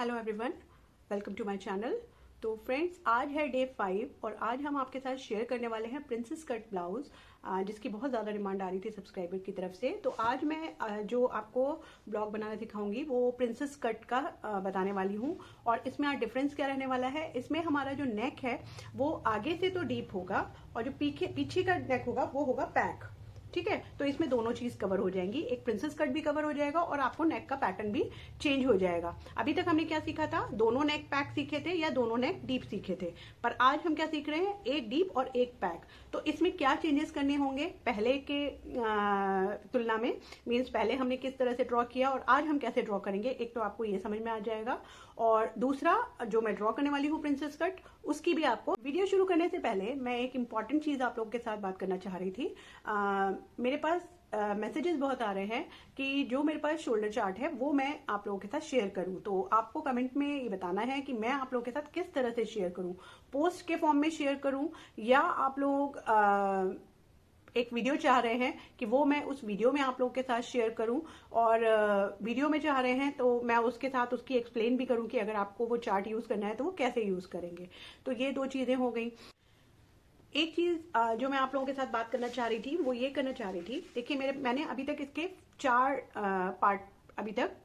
Hello everyone, welcome to my channel. तो friends, आज है डे 5 और आज हम आपके साथ शेयर करने वाले हैं प्रिंसेस कट ब्लाउज, जिसकी बहुत ज़्यादा डिमांड आ रही थी सब्सक्राइबर की तरफ से। तो आज मैं जो आपको ब्लॉग बनाना सिखाऊंगी वो प्रिंसेस कट का बताने वाली हूँ। और इसमें आज डिफरेंस क्या रहने वाला है, इसमें हमारा जो नेक है वो आगे से तो डीप होगा और जो पीछे का नेक होगा वो होगा पैक। ठीक है, तो इसमें दोनों चीज कवर हो जाएंगी, एक प्रिंसेस कट भी कवर हो जाएगा और आपको नेक का पैटर्न भी चेंज हो जाएगा। अभी तक हमने क्या सीखा था, दोनों नेक पैक सीखे थे या दोनों नेक डीप सीखे थे, पर आज हम क्या सीख रहे हैं, एक डीप और एक पैक। तो इसमें क्या चेंजेस करने होंगे पहले के तुलना में, मीन्स पहले हमने किस तरह से ड्रॉ किया और आज हम कैसे ड्रॉ करेंगे, एक तो आपको ये समझ में आ जाएगा और दूसरा जो मैं ड्रॉ करने वाली हूँ प्रिंसेस कट, उसकी भी आपको। वीडियो शुरू करने से पहले मैं एक इंपॉर्टेंट चीज आप लोगों के साथ बात करना चाह रही थी। मेरे पास मैसेजेस बहुत आ रहे हैं कि जो मेरे पास शोल्डर चार्ट है वो मैं आप लोगों के साथ शेयर करूं। तो आपको कमेंट में ये बताना है कि मैं आप लोगों के साथ किस तरह से शेयर करूं, पोस्ट के फॉर्म में शेयर करूं या आप लोग एक वीडियो चाह रहे हैं कि वो मैं उस वीडियो में आप लोगों के साथ शेयर करूं। और वीडियो में चाह रहे हैं तो मैं उसके साथ उसकी एक्सप्लेन भी करूं कि अगर आपको वो चार्ट यूज करना है तो वो कैसे यूज करेंगे। तो ये दो चीजें हो गई। एक चीज जो मैं आप लोगों के साथ बात करना चाह रही थी वो ये करना चाह रही थी, देखिए मैंने अभी तक इसके 4 पार्ट अभी तक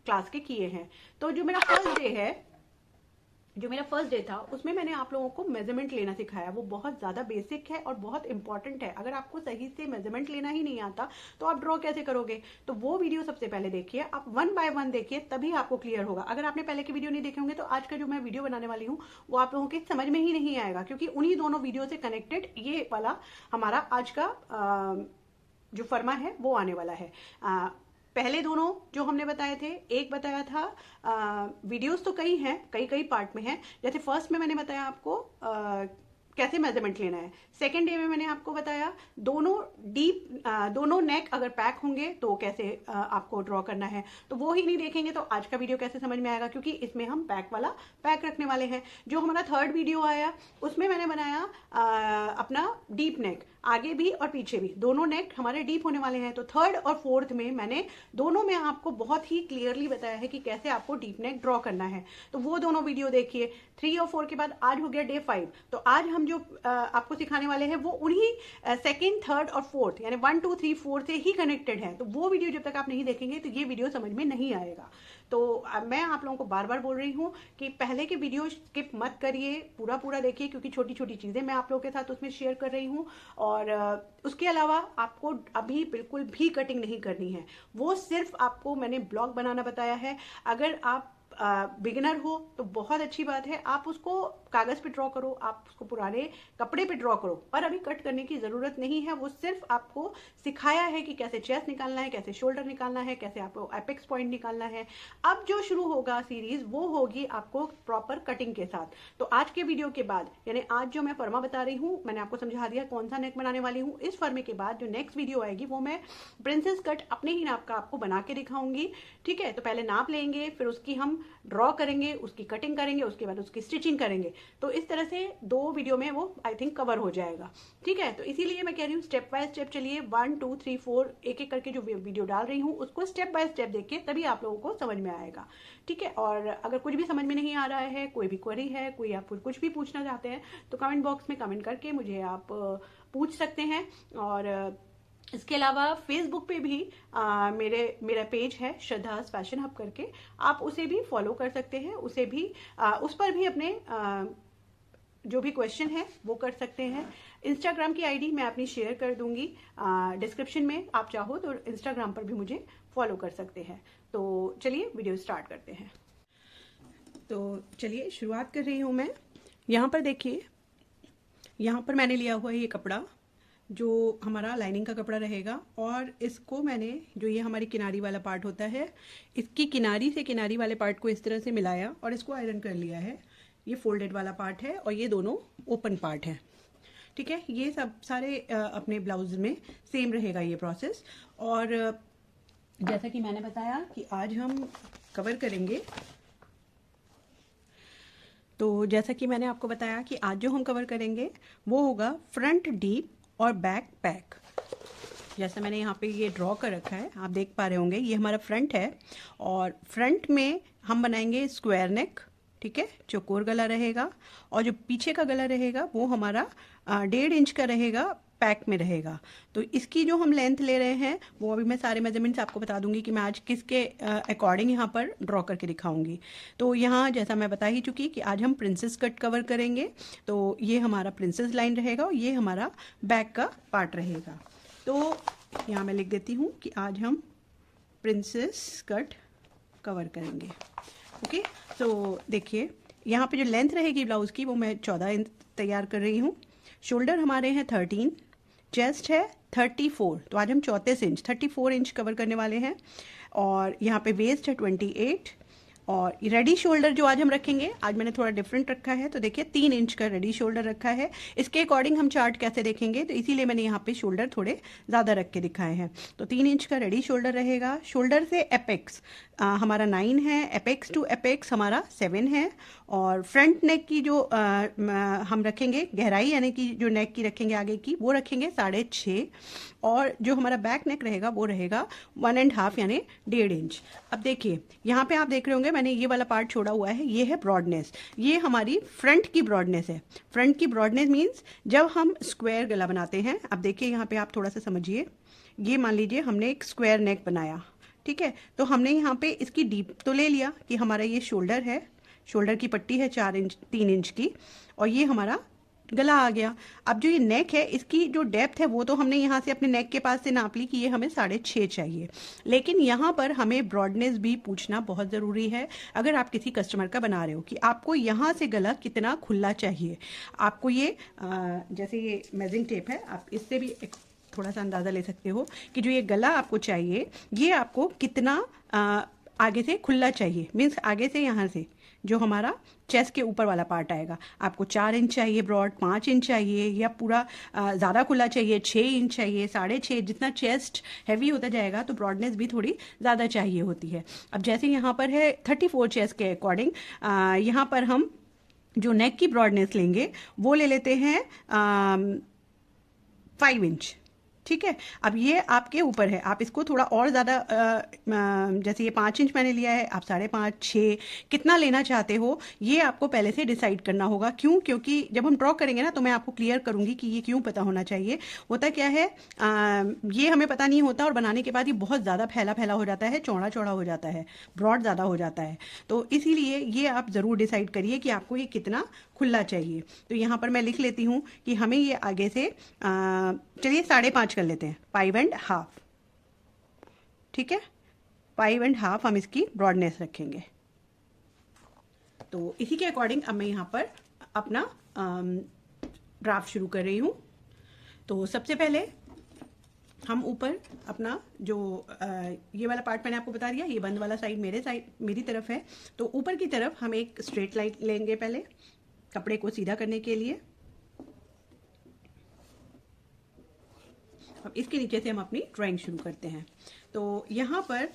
क्लास के किए हैं। तो जो मेरा फर्स्ट डे था उसमें मैंने आप लोगों को मेजरमेंट लेना सिखाया। वो बहुत ज्यादा बेसिक है और बहुत इंपॉर्टेंट है। अगर आपको सही से मेजरमेंट लेना ही नहीं आता तो आप ड्रॉ कैसे करोगे। तो वो वीडियो सबसे पहले देखिए, आप 1 बाय 1 देखिए, तभी आपको क्लियर होगा। अगर आपने पहले की वीडियो नहीं देखे होंगे तो आज का जो मैं वीडियो बनाने वाली हूँ वो आप लोगों के समझ में ही नहीं आएगा, क्योंकि उन्हीं दोनों वीडियो से कनेक्टेड ये वाला हमारा आज का जो फर्मा है वो आने वाला है। पहले दोनों जो हमने बताए थे, एक बताया था, वीडियोस तो कई हैं, कई कई पार्ट में हैं। जैसे फर्स्ट में मैंने बताया आपको कैसे मेजरमेंट लेना है। सेकेंड डे में मैंने आपको बताया दोनों नेक अगर पैक होंगे तो कैसे आपको ड्रॉ करना है। तो वो ही नहीं देखेंगे तो आज का वीडियो कैसे समझ में आएगा, क्योंकि इसमें हम पैक रखने वाले हैं। जो हमारा थर्ड वीडियो आया उसमें मैंने बनाया अपना डीप नेक, आगे भी और पीछे भी दोनों नेक हमारे डीप होने वाले हैं। तो थर्ड और फोर्थ में मैंने दोनों में आपको बहुत ही क्लियरली बताया है कि कैसे आपको डीप नेक ड्रॉ करना है। तो वो दोनों वीडियो देखिए। 3 और 4 के बाद आज हो गया डे 5। तो आज हम जो आपको सिखाने वाले हैं वो उन्हीं सेकेंड, थर्ड और फोर्थ यानी 1 2 3 4 से ही कनेक्टेड है। तो वो वीडियो जब तक आप नहीं देखेंगे तो ये वीडियो समझ में नहीं आएगा। तो मैं आप लोगों को बार बार बोल रही हूँ कि पहले के वीडियो स्किप मत करिए, पूरा पूरा देखिए, क्योंकि छोटी छोटी चीजें मैं आप लोगों के साथ उसमें शेयर कर रही हूँ। और उसके अलावा आपको अभी बिल्कुल भी कटिंग नहीं करनी है। वो सिर्फ आपको मैंने ब्लॉग बनाना बताया है। अगर आप बिगिनर हो तो बहुत अच्छी बात है, आप उसको कागज पे ड्रॉ करो, आप उसको पुराने कपड़े पे ड्रॉ करो, पर अभी कट करने की जरूरत नहीं है। वो सिर्फ आपको सिखाया है कि कैसे चेस्ट निकालना है, कैसे शोल्डर निकालना है, कैसे आपको एपेक्स पॉइंट निकालना है। अब जो शुरू होगा सीरीज वो होगी आपको प्रॉपर कटिंग के साथ। तो आज के वीडियो के बाद, यानी आज जो मैं फर्मा बता रही हूँ, मैंने आपको समझा दिया कौन सा नेक बनाने वाली हूँ। इस फर्मे के बाद जो नेक्स्ट वीडियो आएगी वो मैं प्रिंसेस कट अपने ही नाप का आपको बना के दिखाऊंगी। ठीक है, तो पहले नाप लेंगे, फिर उसकी हम ड्रॉ करेंगे, उसकी कटिंग करेंगे, उसके बाद उसकी स्टिचिंग करेंगे। तो इस तरह से 2 वीडियो में वो आई थिंक कवर हो जाएगा। ठीक है, तो इसीलिए मैं कह रही हूँ स्टेप बाय स्टेप चलिए, 1 2 3 4 एक एक करके जो वीडियो डाल रही हूँ उसको स्टेप बाय स्टेप देखिए, तभी आप लोगों को समझ में आएगा। ठीक है, और अगर कुछ भी समझ में नहीं आ रहा है, कोई भी क्वेरी है, कोई आप कुछ भी पूछना चाहते हैं तो कमेंट बॉक्स में कमेंट करके मुझे आप पूछ सकते हैं। और इसके अलावा फेसबुक पे भी मेरा पेज है श्रद्धास फैशन हब करके, आप उसे भी फॉलो कर सकते हैं। उसे भी उस पर भी अपने जो भी क्वेश्चन है वो कर सकते हैं। इंस्टाग्राम की आईडी मैं अपनी शेयर कर दूंगी डिस्क्रिप्शन में, आप चाहो तो इंस्टाग्राम पर भी मुझे फॉलो कर सकते हैं। तो चलिए वीडियो स्टार्ट करते हैं। तो चलिए शुरुआत कर रही हूँ मैं। यहाँ पर देखिए, यहाँ पर मैंने लिया हुआ ये कपड़ा जो हमारा लाइनिंग का कपड़ा रहेगा, और इसको मैंने, जो ये हमारी किनारी वाला पार्ट होता है, इसकी किनारी से किनारी वाले पार्ट को इस तरह से मिलाया और इसको आयरन कर लिया है। ये फोल्डेड वाला पार्ट है और ये दोनों ओपन पार्ट है। ठीक है, ये सब सारे अपने ब्लाउज में सेम रहेगा ये प्रोसेस। और जैसा कि मैंने बताया कि आज हम कवर करेंगे, तो जैसा कि मैंने आपको बताया कि आज जो हम कवर करेंगे वो होगा फ्रंट डीप और बैक पैक। जैसे मैंने यहाँ पे ये ड्रॉ कर रखा है, आप देख पा रहे होंगे, ये हमारा फ्रंट है और फ्रंट में हम बनाएंगे स्क्वायर नेक, ठीक है, चौकोर गला रहेगा। और जो पीछे का गला रहेगा वो हमारा 1.5 इंच का रहेगा, पैक में रहेगा। तो इसकी जो हम लेंथ ले रहे हैं वो अभी मैं सारे मेजरमेंट्स आपको बता दूंगी कि मैं आज किसके अकॉर्डिंग यहाँ पर ड्रॉ करके दिखाऊंगी। तो यहाँ जैसा मैं बता ही चुकी कि आज हम प्रिंसेस कट कवर करेंगे, तो ये हमारा प्रिंसेस लाइन रहेगा और ये हमारा बैक का पार्ट रहेगा। तो यहाँ मैं लिख देती हूँ कि आज हम प्रिंसेस कट कवर करेंगे। ओके, तो देखिए यहाँ पे जो लेंथ रहेगी ब्लाउज़ की वो मैं 14 इंच तैयार कर रही हूँ। शोल्डर हमारे हैं 13, चेस्ट है 34, तो आज हम 34 इंच कवर करने वाले हैं। और यहाँ पे वेस्ट है 28 और रेडी शोल्डर जो आज हम रखेंगे, आज मैंने थोड़ा डिफरेंट रखा है। तो देखिए 3 इंच का रेडी शोल्डर रखा है। इसके अकॉर्डिंग हम चार्ट कैसे देखेंगे, तो इसीलिए मैंने यहाँ पे शोल्डर थोड़े ज़्यादा रख के दिखाए हैं। तो 3 इंच का रेडी शोल्डर रहेगा। शोल्डर से एपेक्स हमारा 9 है, एपेक्स टू एपेक्स हमारा 7 है। और फ्रंट नेक की जो हम रखेंगे गहराई, यानी कि जो नेक की रखेंगे आगे की, वो रखेंगे 6.5। और जो हमारा बैक नेक रहेगा वो रहेगा 1.5 यानी 1.5 इंच। अब देखिए यहाँ पे आप देख रहे होंगे मैंने ये वाला पार्ट छोड़ा हुआ है, ये है ब्रॉडनेस, ये हमारी फ्रंट की ब्रॉडनेस है। फ्रंट की ब्रॉडनेस मीन्स जब हम स्क्वायर गला बनाते हैं, अब देखिए यहाँ पे आप थोड़ा सा समझिए, ये मान लीजिए हमने एक स्क्वायर नेक बनाया, ठीक है, तो हमने यहाँ पे इसकी डीप तो ले लिया कि हमारा ये शोल्डर है, शोल्डर की पट्टी है 3 इंच की, और ये हमारा गला आ गया। अब जो ये नेक है इसकी जो डेप्थ है वो तो हमने यहाँ से अपने नेक के पास से नाप ली कि ये हमें 6.5 चाहिए, लेकिन यहाँ पर हमें ब्रॉडनेस भी पूछना बहुत ज़रूरी है। अगर आप किसी कस्टमर का बना रहे हो कि आपको यहाँ से गला कितना खुला चाहिए, आपको ये जैसे ये मेजरिंग टेप है, आप इससे भी एक थोड़ा सा अंदाज़ा ले सकते हो कि जो ये गला आपको चाहिए ये आपको कितना आगे से खुला चाहिए। मीन्स आगे से यहाँ से जो हमारा चेस्ट के ऊपर वाला पार्ट आएगा, आपको 4 इंच चाहिए ब्रॉड, 5 इंच चाहिए, या पूरा ज़्यादा खुला चाहिए, 6 इंच चाहिए, 6.5। जितना चेस्ट हैवी होता जाएगा तो ब्रॉडनेस भी थोड़ी ज़्यादा चाहिए होती है। अब जैसे यहाँ पर है 34 चेस्ट के अकॉर्डिंग, यहाँ पर हम जो नेक की ब्रॉडनेस लेंगे वो ले लेते हैं 5 इंच, ठीक है। अब ये आपके ऊपर है, आप इसको थोड़ा और ज़्यादा जैसे ये 5 इंच मैंने लिया है, आप 5.5, 6 कितना लेना चाहते हो ये आपको पहले से डिसाइड करना होगा। क्यों? क्योंकि जब हम ड्रॉ करेंगे ना तो मैं आपको क्लियर करूँगी कि ये क्यों पता होना चाहिए। होता क्या है, ये हमें पता नहीं होता और बनाने के बाद ये बहुत ज़्यादा फैला फैला हो जाता है, चौड़ा चौड़ा हो जाता है, ब्रॉड ज़्यादा हो जाता है। तो इसीलिए ये आप ज़रूर डिसाइड करिए कि आपको ये कितना खुला चाहिए। तो यहाँ पर मैं लिख लेती हूँ कि हमें ये आगे से चलिए 5.5 कर लेते हैं, 5.5, ठीक है, 5.5 हम इसकी ब्रॉडनेस रखेंगे। तो इसी के अकॉर्डिंग अब मैं यहाँ पर अपना ड्राफ्ट शुरू कर रही हूँ। तो सबसे पहले हम ऊपर अपना जो ये वाला पार्ट मैंने आपको बता दिया, ये बंद वाला साइड मेरी तरफ है, तो ऊपर की तरफ हम एक स्ट्रेट लाइन लेंगे पहले कपड़े को सीधा करने के लिए। अब इसके नीचे से हम अपनी ड्राइंग शुरू करते हैं। तो यहाँ पर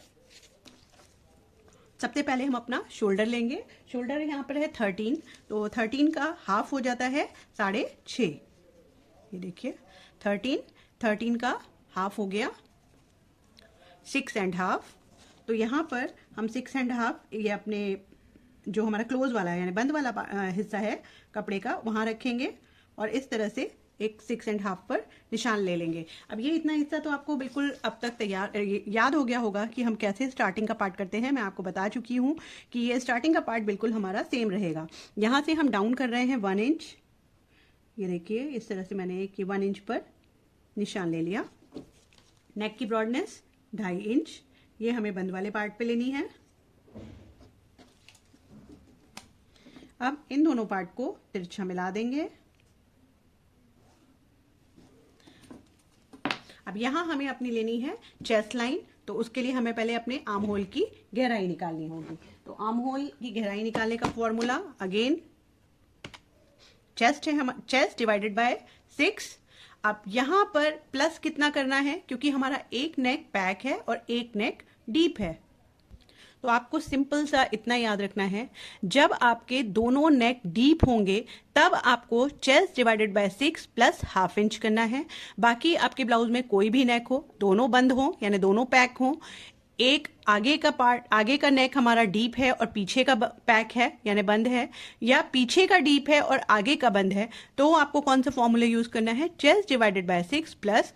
सबसे पहले हम अपना शोल्डर लेंगे। शोल्डर यहाँ पर है 13, तो 13 का हाफ हो जाता है 6.5। ये देखिए 13 का हाफ हो गया 6.5। तो यहाँ पर हम 6.5 ये अपने जो हमारा क्लोज वाला है यानी बंद वाला हिस्सा है कपड़े का वहाँ रखेंगे और इस तरह से एक 6.5 पर निशान ले लेंगे। अब ये इतना हिस्सा तो आपको बिल्कुल अब तक याद हो गया होगा कि हम कैसे स्टार्टिंग का पार्ट करते हैं। मैं आपको बता चुकी हूँ कि ये स्टार्टिंग का पार्ट बिल्कुल हमारा सेम रहेगा। यहाँ से हम डाउन कर रहे हैं 1 इंच। ये देखिए इस तरह से मैंने 1 इंच पर निशान ले लिया। नेक की ब्रॉडनेस 2.5 इंच, ये हमें बंद वाले पार्ट पे लेनी है। अब इन दोनों पार्ट को तिरछा मिला देंगे। अब यहाँ हमें अपनी लेनी है चेस्ट लाइन, तो उसके लिए हमें पहले अपने आर्म होल की गहराई निकालनी होगी। तो आर्म होल की गहराई निकालने का फॉर्मूला अगेन चेस्ट है, हम चेस्ट डिवाइडेड बाय 6। अब यहाँ पर प्लस कितना करना है, क्योंकि हमारा एक नेक बैक है और एक नेक डीप है, तो आपको सिंपल सा इतना याद रखना है, जब आपके दोनों नेक डीप होंगे तब आपको chest divided by 6 plus half inch करना है। बाकी आपके ब्लाउज में कोई भी नेक हो, दोनों बंद हो यानी दोनों पैक हो, एक आगे का पार्ट, आगे का नेक हमारा डीप है और पीछे का पैक है यानी बंद है, या पीछे का डीप है और आगे का बंद है, तो आपको कौन सा फॉर्मूला यूज करना है, chest divided by 6 plus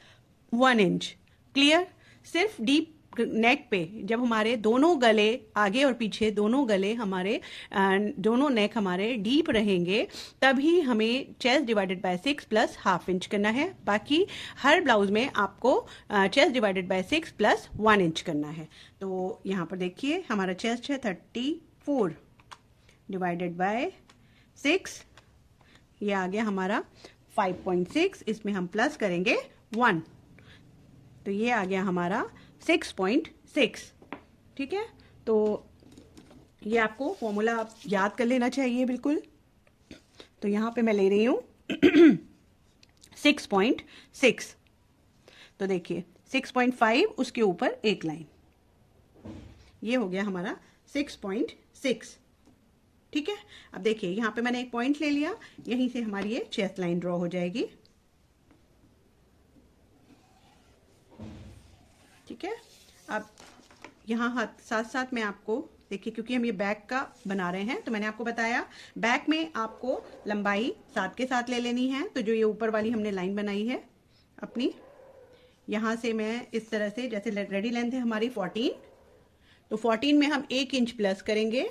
1 inch. Clear? सिर्फ डीप नेक पे जब हमारे दोनों गले, आगे और पीछे दोनों गले हमारे, दोनों नेक हमारे डीप रहेंगे, तभी हमें chest divided by 6 plus half inch करना है। बाकी हर ब्लाउज में आपको chest divided by 6 plus 1 inch करना है। तो यहाँ पर देखिए हमारा चेस्ट है 34 डिवाइडेड बाय 6, ये आ गया हमारा 5.6, इसमें हम प्लस करेंगे 1, तो ये आ गया हमारा 6.6। ठीक है, तो ये आपको फॉर्मूला याद कर लेना चाहिए बिल्कुल। तो यहाँ पे मैं ले रही हूँ 6.6, तो देखिए 6.5 उसके ऊपर एक लाइन, ये हो गया हमारा 6.6। ठीक है, अब देखिए यहाँ पे मैंने एक पॉइंट ले लिया, यहीं से हमारी ये चेस्ट लाइन ड्रॉ हो जाएगी। ठीक है, अब यहाँ साथ साथ में आपको देखिए, क्योंकि हम ये बैक का बना रहे हैं तो मैंने आपको बताया बैक में आपको लंबाई साथ के साथ ले लेनी है। तो जो ये ऊपर वाली हमने लाइन बनाई है अपनी, यहाँ से मैं इस तरह से, जैसे रेडी लेंथ है हमारी 14, तो 14 में हम 1 इंच प्लस करेंगे।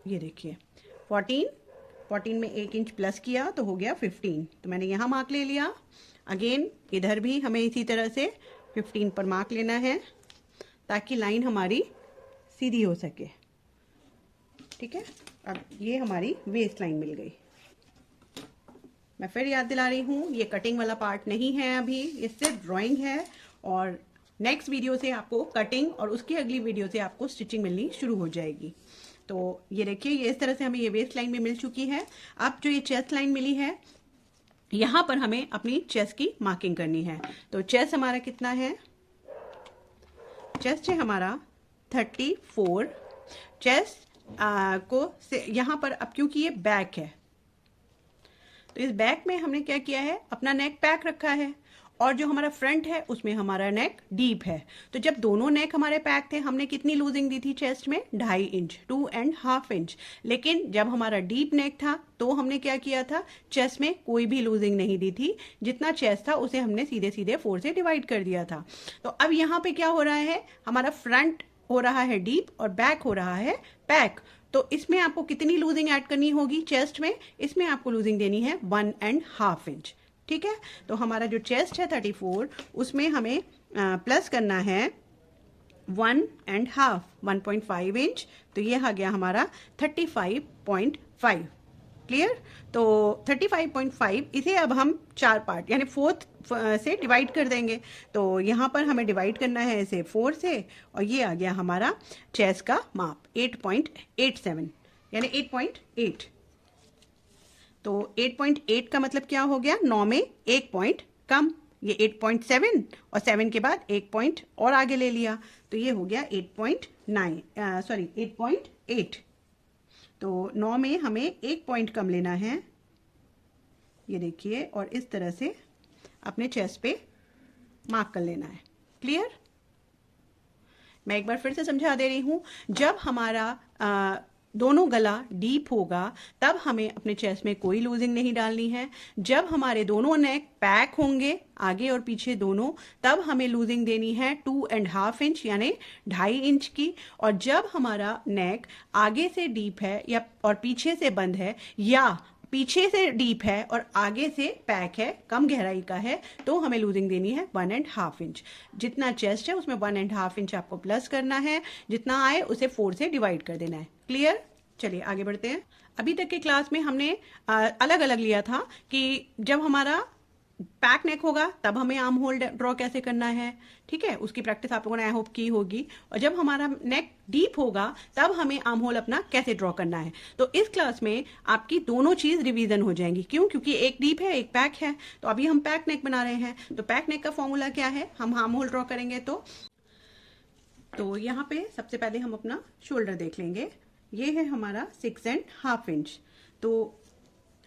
ये देखिए 14 में 1 इंच प्लस किया तो हो गया 15, तो मैंने यहाँ मार्क ले लिया। अगेन इधर भी हमें इसी तरह से 15 पर मार्क लेना है ताकि लाइन हमारी सीधी हो सके। ठीक है, अब ये हमारी वेस्ट लाइन मिल गई। मैं फिर याद दिला रही हूँ, ये कटिंग वाला पार्ट नहीं है अभी, ये सिर्फ ड्राइंग है, और नेक्स्ट वीडियो से आपको कटिंग और उसकी अगली वीडियो से आपको स्टिचिंग मिलनी शुरू हो जाएगी। तो ये देखिए, ये इस तरह से हमें ये वेस्ट लाइन भी मिल चुकी है। अब जो ये चेस्ट लाइन मिली है, यहां पर हमें अपनी चेस्ट की मार्किंग करनी है। तो चेस्ट हमारा कितना है, चेस्ट है हमारा 34। चेस्ट को से यहां पर, अब क्योंकि ये बैक है तो इस बैक में हमने क्या किया है, अपना नेक पैक रखा है, और जो हमारा फ्रंट है उसमें हमारा नेक डीप है। तो जब दोनों नेक हमारे पैक थे, हमने कितनी लूजिंग दी थी चेस्ट में, 2.5 इंच, 2.5 इंच। लेकिन जब हमारा डीप नेक था तो हमने क्या किया था, चेस्ट में कोई भी लूजिंग नहीं दी थी, जितना चेस्ट था उसे हमने सीधे सीधे 4 से डिवाइड कर दिया था। तो अब यहाँ पे क्या हो रहा है, हमारा फ्रंट हो रहा है डीप और बैक हो रहा है पैक। तो इसमें आपको कितनी लूजिंग ऐड करनी होगी चेस्ट में, इसमें आपको लूजिंग देनी है 1.5 इंच। ठीक है, तो हमारा जो चेस्ट है 34, उसमें हमें प्लस करना है 1.5 इंच, तो ये आ गया हमारा 35.5। क्लियर? तो 35.5, इसे अब हम 4 पार्ट यानी 4th से डिवाइड कर देंगे। तो यहाँ पर हमें डिवाइड करना है इसे 4 से, और ये आ गया हमारा चेस्ट का माप 8.87 यानी 8.8। तो 8.8 का मतलब क्या हो गया, 9 में 1 पॉइंट कम, ये 8.7 और 7 के बाद 1 पॉइंट और आगे ले लिया, तो ये हो गया 8.8। तो 9 में हमें 1 पॉइंट कम लेना है, ये देखिए, और इस तरह से अपने चेस्ट पे मार्क कर लेना है। क्लियर? मैं एक बार फिर से समझा दे रही हूं, जब हमारा दोनों गला डीप होगा तब हमें अपने चेस्ट में कोई लूजिंग नहीं डालनी है। जब हमारे दोनों नेक पैक होंगे आगे और पीछे दोनों, तब हमें लूजिंग देनी है 2.5 इंच यानी 2.5 इंच की। और जब हमारा नेक आगे से डीप है या और पीछे से बंद है, या पीछे से डीप है और आगे से पैक है, कम गहराई का है, तो हमें लूजिंग देनी है 1.5 इंच। जितना चेस्ट है उसमें 1.5 इंच आपको प्लस करना है, जितना आए उसे 4 से डिवाइड कर देना है। क्लियर? चलिए आगे बढ़ते हैं। अभी तक के क्लास में हमने अलग अलग लिया था कि जब हमारा पैक नेक होगा तब हमें आर्म होल ड्रॉ कैसे करना है, ठीक है, उसकी प्रैक्टिस आप लोगों ने आई होप की होगी। और जब हमारा नेक डीप होगा तब हमें आर्म होल अपना कैसे ड्रॉ करना है। तो इस क्लास में आपकी दोनों चीज रिवीजन हो जाएंगी। क्यों? क्योंकि एक डीप है एक पैक है। तो अभी हम पैक नेक बना रहे हैं, तो पैक नेक का फॉर्मूला क्या है, हम आर्म होल ड्रॉ करेंगे तो तो यहाँ पे सबसे पहले हम अपना शोल्डर देख लेंगे। ये है हमारा 6.5 इंच। तो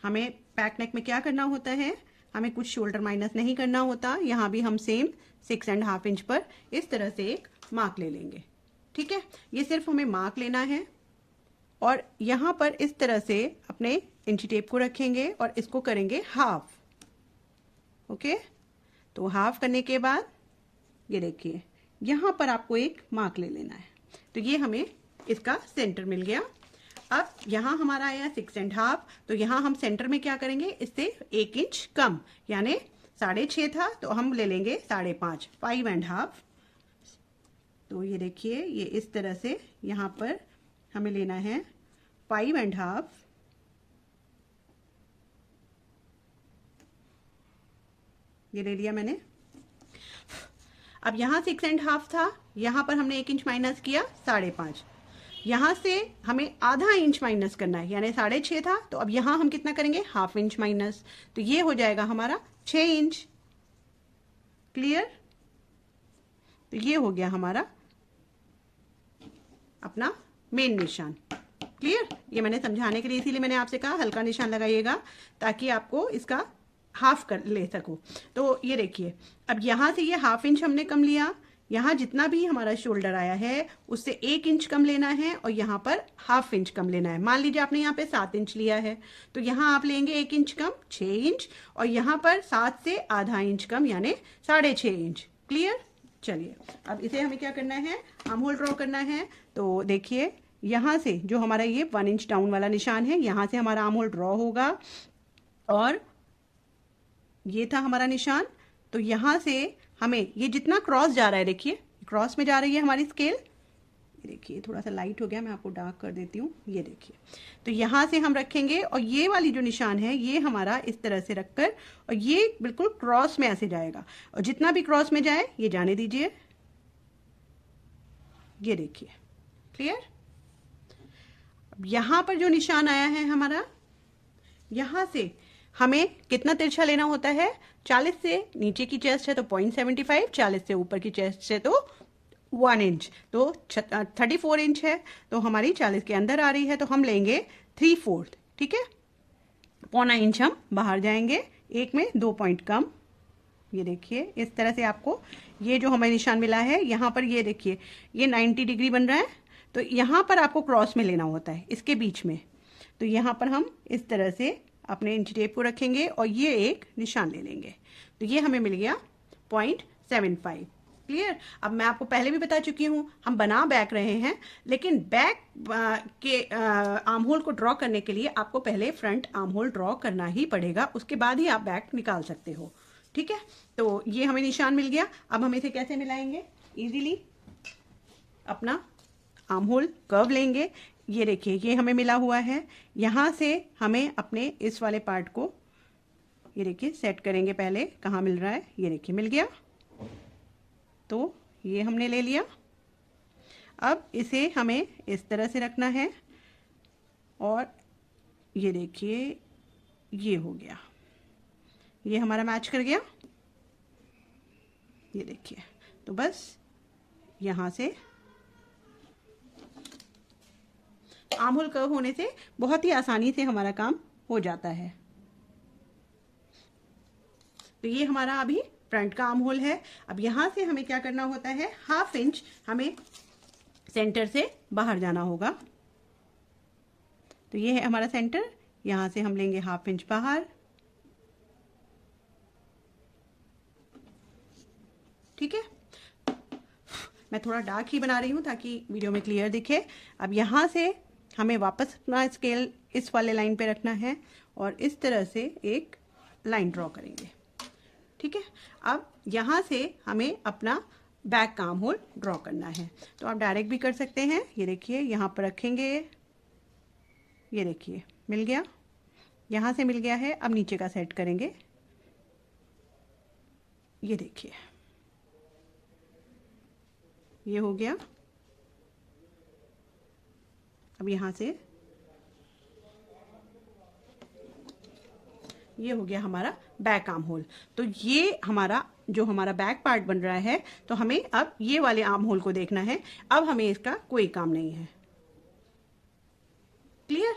हमें बैक नेक में क्या करना होता है, हमें कुछ शोल्डर माइनस नहीं करना होता। यहाँ भी हम सेम 6.5 इंच पर इस तरह से एक मार्क ले लेंगे। ठीक है, ये सिर्फ हमें मार्क लेना है और यहाँ पर इस तरह से अपने इंची टेप को रखेंगे और इसको करेंगे हाफ। ओके, तो हाफ करने के बाद ये देखिए यहाँ पर आपको एक मार्क ले लेना है। तो ये हमें इसका सेंटर मिल गया। अब यहाँ हमारा आया 6.5, तो यहाँ हम सेंटर में क्या करेंगे, इससे 1 इंच कम, यानी 6.5 था तो हम ले लेंगे 5.5, 5.5। तो ये देखिए ये इस तरह से यहाँ पर हमें लेना है 5.5। ये ले लिया मैंने। अब यहाँ 6.5 था, यहाँ पर हमने 1 इंच माइनस किया 5.5। यहाँ से हमें आधा इंच माइनस करना है, यानी 6.5 था तो अब यहाँ हम कितना करेंगे, हाफ इंच माइनस। तो ये हो जाएगा हमारा 6 इंच। क्लियर? तो ये हो गया हमारा अपना मेन निशान। क्लियर? ये मैंने समझाने के लिए इसीलिए मैंने आपसे कहा हल्का निशान लगाइएगा ताकि आपको इसका हाफ कर ले सको। तो ये देखिए अब यहाँ से ये हाफ इंच हमने कम लिया, यहाँ जितना भी हमारा शोल्डर आया है उससे 1 इंच कम लेना है और यहाँ पर हाफ इंच कम लेना है। मान लीजिए आपने यहाँ पे 7 इंच लिया है तो यहाँ आप लेंगे 1 इंच कम 6 इंच और यहाँ पर 7 से आधा इंच कम यानी 6.5 इंच। क्लियर? चलिए अब इसे हमें क्या करना है, आर्म होल ड्रॉ करना है। तो देखिए यहाँ से जो हमारा ये 1 इंच डाउन वाला निशान है, यहाँ से हमारा आर्म होल ड्रॉ होगा और ये था हमारा निशान। तो यहाँ से हमें ये जितना क्रॉस जा रहा है, देखिए क्रॉस में जा रही है हमारी स्केल। ये देखिए थोड़ा सा लाइट हो गया, मैं आपको डार्क कर देती हूँ। ये देखिए तो यहाँ से हम रखेंगे और ये वाली जो निशान है ये हमारा इस तरह से रखकर और ये बिल्कुल क्रॉस में ऐसे जाएगा और जितना भी क्रॉस में जाए ये जाने दीजिए। ये देखिए क्लियर? अब यहाँ पर जो निशान आया है हमारा, यहाँ से हमें कितना तिरछा लेना होता है, 40 से नीचे की चेस्ट है तो 0.75, 40 से ऊपर की चेस्ट है तो 1 इंच, तो 34 इंच है तो हमारी 40 के अंदर आ रही है तो हम लेंगे 3/4। ठीक है, 0.25 इंच हम बाहर जाएंगे, एक में 2 पॉइंट कम। ये देखिए इस तरह से आपको ये जो हमें निशान मिला है यहाँ पर, ये देखिए ये 90 डिग्री बन रहा है तो यहाँ पर आपको क्रॉस में लेना होता है इसके बीच में। तो यहाँ पर हम इस तरह से अपने इंच टेप को रखेंगे और ये एक निशान ले लेंगे तो ये हमें मिल गया 0.75। क्लियर? अब मैं आपको पहले भी बता चुकी हूँ हम बना बैक रहे हैं, लेकिन बैक के आर्म होल को ड्रॉ करने के लिए आपको पहले फ्रंट आर्म होल ड्रॉ करना ही पड़ेगा, उसके बाद ही आप बैक निकाल सकते हो। ठीक है, तो ये हमें निशान मिल गया। अब हम इसे कैसे मिलाएंगे, इजीली अपना आर्म होल कर्व लेंगे। ये देखिए ये हमें मिला हुआ है, यहाँ से हमें अपने इस वाले पार्ट को ये देखिए सेट करेंगे। पहले कहाँ मिल रहा है, ये देखिए मिल गया, तो ये हमने ले लिया। अब इसे हमें इस तरह से रखना है और ये देखिए ये हो गया, ये हमारा मैच कर गया। ये देखिए तो बस यहाँ से आर्म होल कर्व होने से बहुत ही आसानी से हमारा काम हो जाता है। तो ये हमारा अभी फ्रंट का आर्म होल है। अब यहाँ से हमें क्या करना होता है, हाफ इंच हमें सेंटर से बाहर जाना होगा। तो ये है हमारा सेंटर, यहाँ से हम लेंगे हाफ इंच बाहर। ठीक है, मैं थोड़ा डार्क ही बना रही हूँ ताकि वीडियो में क्लियर दिखे। अब यहाँ से हमें वापस अपना स्केल इस वाले लाइन पे रखना है और इस तरह से एक लाइन ड्रॉ करेंगे। ठीक है, अब यहाँ से हमें अपना बैक का आर्म होल ड्रॉ करना है। तो आप डायरेक्ट भी कर सकते हैं। ये देखिए यहाँ पर रखेंगे, ये देखिए मिल गया, यहाँ से मिल गया है। अब नीचे का सेट करेंगे, ये देखिए ये हो गया। अब यहाँ से ये हो गया हमारा बैक आर्म होल। तो ये हमारा जो हमारा बैक पार्ट बन रहा है, तो हमें अब ये वाले आर्म होल को देखना है। अब हमें इसका कोई काम नहीं है। क्लियर?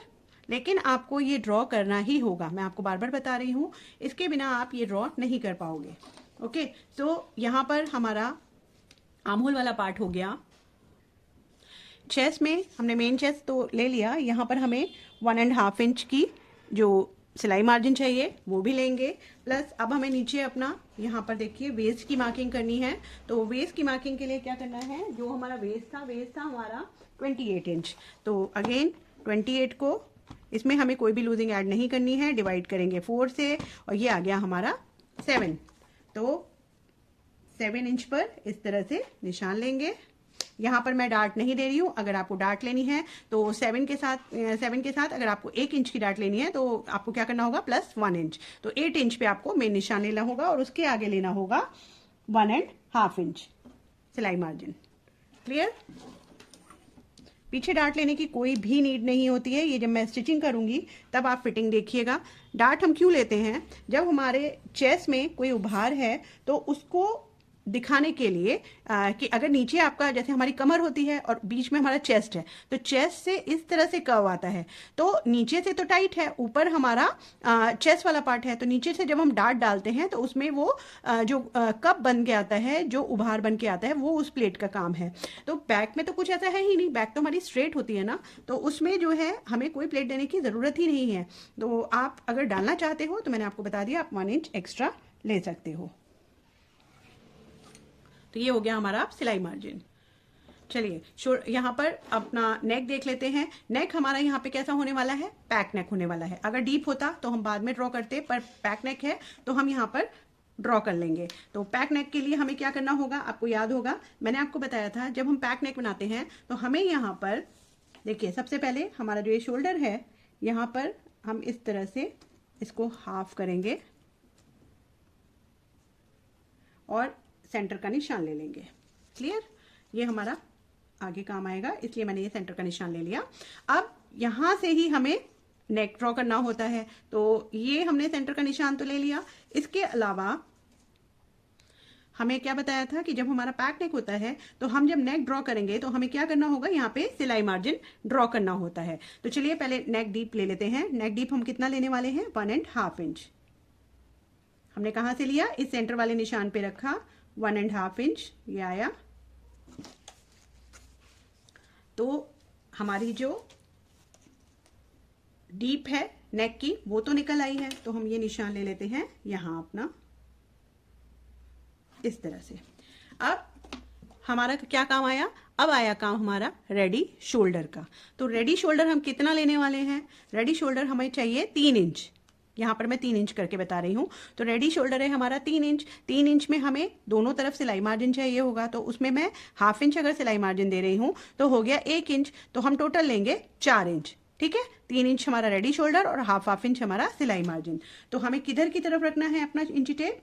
लेकिन आपको ये ड्रॉ करना ही होगा, मैं आपको बार बार बता रही हूँ, इसके बिना आप ये ड्रॉ नहीं कर पाओगे। ओके, तो यहाँ पर हमारा आर्म होल वाला पार्ट हो गया। चेस्ट में हमने मेन चेस्ट तो ले लिया, यहाँ पर हमें 1.5 इंच की जो सिलाई मार्जिन चाहिए वो भी लेंगे। प्लस अब हमें नीचे अपना यहाँ पर देखिए वेस्ट की मार्किंग करनी है। तो वेस्ट की मार्किंग के लिए क्या करना है, जो हमारा वेस्ट था हमारा 28 इंच। तो अगेन 28 को, इसमें हमें कोई भी लूजिंग ऐड नहीं करनी है, डिवाइड करेंगे 4 से, और ये आ गया हमारा 7। तो 7 इंच पर इस तरह से निशान लेंगे। यहाँ पर मैं डार्ट नहीं दे रही हूँ, अगर आपको डार्ट लेनी है तो 7 के साथ अगर आपको 1 इंच की डार्ट लेनी है तो आपको क्या करना होगा, +1 इंच। तो 8 इंच पे आपको मेन निशान लेना होगा, और उसके आगे लेना होगा 1.5 इंच सिलाई मार्जिन। क्लियर? पीछे डार्ट लेने की कोई भी नीड नहीं होती है। ये जब मैं स्टिचिंग करूंगी तब आप फिटिंग देखिएगा। डार्ट हम क्यों लेते हैं, जब हमारे चेस्ट में कोई उभार है तो उसको दिखाने के लिए कि अगर नीचे आपका, जैसे हमारी कमर होती है और बीच में हमारा चेस्ट है, तो चेस्ट से इस तरह से कर्व आता है, तो नीचे से तो टाइट है, ऊपर हमारा चेस्ट वाला पार्ट है, तो नीचे से जब हम डार्ट डालते हैं तो उसमें वो जो कप बन के आता है, जो उभार बन के आता है, वो उस प्लेट का काम है। तो बैक में तो कुछ ऐसा है ही नहीं, बैक तो हमारी स्ट्रेट होती है ना, तो उसमें जो है हमें कोई प्लेट देने की ज़रूरत ही नहीं है। तो आप अगर डालना चाहते हो तो मैंने आपको बता दिया, आप 1 इंच एक्स्ट्रा ले सकते हो। तो ये हो गया हमारा सिलाई मार्जिन। चलिए यहाँ पर अपना नेक देख लेते हैं। नेक हमारा यहाँ पे कैसा होने वाला है, पैक नेक होने वाला है। अगर डीप होता तो हम बाद में ड्रॉ करते, पर पैक नेक है तो हम यहाँ पर ड्रॉ कर लेंगे। तो पैक नेक के लिए हमें क्या करना होगा, आपको याद होगा मैंने आपको बताया था, जब हम पैक नेक बनाते हैं तो हमें यहाँ पर देखिए, सबसे पहले हमारा जो ये शोल्डर है, यहाँ पर हम इस तरह से इसको हाफ करेंगे और सेंटर का निशान ले लेंगे। क्लियर? ये हमारा आगे काम आएगा, इसलिए मैंने ये सेंटर का निशान ले लिया। अब यहाँ से ही हमें नेक ड्रॉ करना होता है, तो ये हमने सेंटर का निशान तो ले लिया। इसके अलावा हमें क्या बताया था कि जब हमारा पैक नेक होता है तो हम जब नेक ड्रॉ करेंगे तो हमें क्या करना होगा, यहाँ पे सिलाई मार्जिन ड्रॉ करना होता है। तो चलिए पहले नेक डीप ले लेते हैं। नेक डीप हम कितना लेने वाले हैं, 1.5 इंच। हमने कहाँ से लिया, इस सेंटर वाले निशान पे रखा, 1.5 इंच ये आया। तो हमारी जो डीप है नेक की वो तो निकल आई है, तो हम ये निशान ले लेते हैं यहाँ अपना, इस तरह से। अब हमारा क्या काम आया, अब आया काम हमारा रेडी शोल्डर का। तो रेडी शोल्डर हम कितना लेने वाले हैं, रेडी शोल्डर हमें चाहिए 3 इंच। यहाँ पर मैं 3 इंच करके बता रही हूँ। तो रेडी शोल्डर है हमारा 3 इंच। 3 इंच में हमें दोनों तरफ सिलाई मार्जिन चाहिए होगा, तो उसमें मैं ½ इंच अगर सिलाई मार्जिन दे रही हूँ तो हो गया 1 इंच। तो हम टोटल लेंगे 4 इंच। ठीक है, 3 इंच हमारा रेडी शोल्डर और ½ इंच हमारा सिलाई मार्जिन। तो हमें किधर की तरफ रखना है अपना इंची टेप,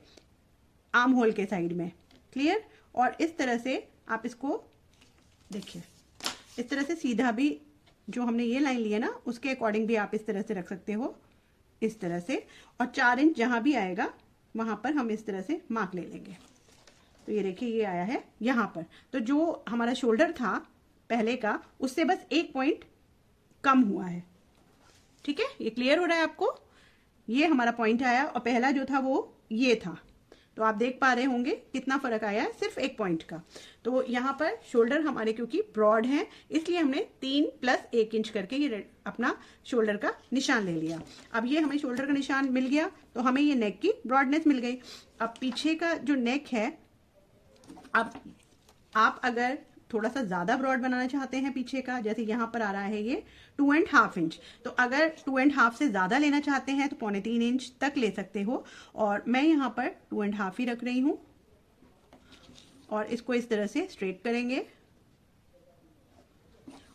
आर्म होल के साइड में। क्लियर? और इस तरह से आप इसको देखिए, इस तरह से सीधा भी जो हमने ये लाइन ली है ना, उसके अकॉर्डिंग भी आप इस तरह से रख सकते हो, इस तरह से। और 4 इंच जहां भी आएगा वहां पर हम इस तरह से मार्क ले लेंगे। तो ये देखिए, ये आया है यहां पर। तो जो हमारा शोल्डर था पहले का, उससे बस 1 पॉइंट कम हुआ है। ठीक है, ये क्लियर हो रहा है आपको? ये हमारा पॉइंट आया और पहला जो था वो ये था। तो आप देख पा रहे होंगे कितना फर्क आया है, सिर्फ 1 पॉइंट का। तो यहाँ पर शोल्डर हमारे क्योंकि ब्रॉड है, इसलिए हमने 3 + 1 इंच करके ये अपना शोल्डर का निशान ले लिया। अब ये हमें शोल्डर का निशान मिल गया, तो हमें ये नेक की ब्रॉडनेस मिल गई। अब पीछे का जो नेक है, अब आप अगर थोड़ा सा ज्यादा ब्रॉड बनाना चाहते हैं पीछे का, जैसे यहाँ पर आ रहा है ये 2.5 इंच, तो अगर 2.5 से ज्यादा लेना चाहते हैं तो 3.25 इंच तक ले सकते हो। और मैं यहाँ पर 2.5 ही रख रही हूँ, और इसको इस तरह से स्ट्रेट करेंगे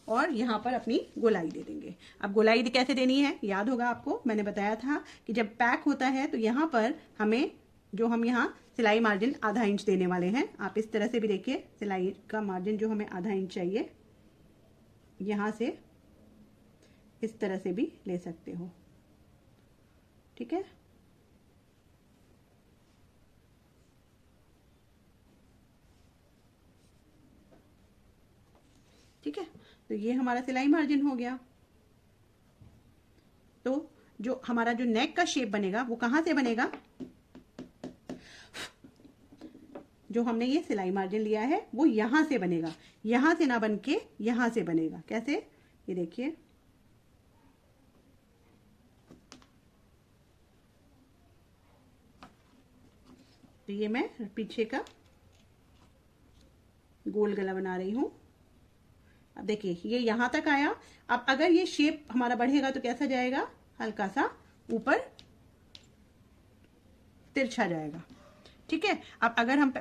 और यहाँ पर अपनी गोलाई दे देंगे। अब गोलाई कैसे देनी है, याद होगा आपको, मैंने बताया था कि जब पैक होता है तो यहाँ पर हमें, जो हम यहाँ सिलाई मार्जिन ½ इंच देने वाले हैं, आप इस तरह से भी देखिए, सिलाई का मार्जिन जो हमें ½ इंच चाहिए, यहाँ से इस तरह से भी ले सकते हो। ठीक है, ठीक है, तो ये हमारा सिलाई मार्जिन हो गया। तो जो हमारा जो नेक का शेप बनेगा वो कहाँ से बनेगा, जो हमने ये सिलाई मार्जिन लिया है वो यहां से बनेगा, यहां से ना बन के यहां से बनेगा। कैसे, ये देखिए, तो ये मैं पीछे का गोल गला बना रही हूं। अब देखिए ये यहां तक आया। अब अगर ये शेप हमारा बढ़ेगा तो कैसा जाएगा, हल्का सा ऊपर तिरछा जाएगा। ठीक है, अब अगर हम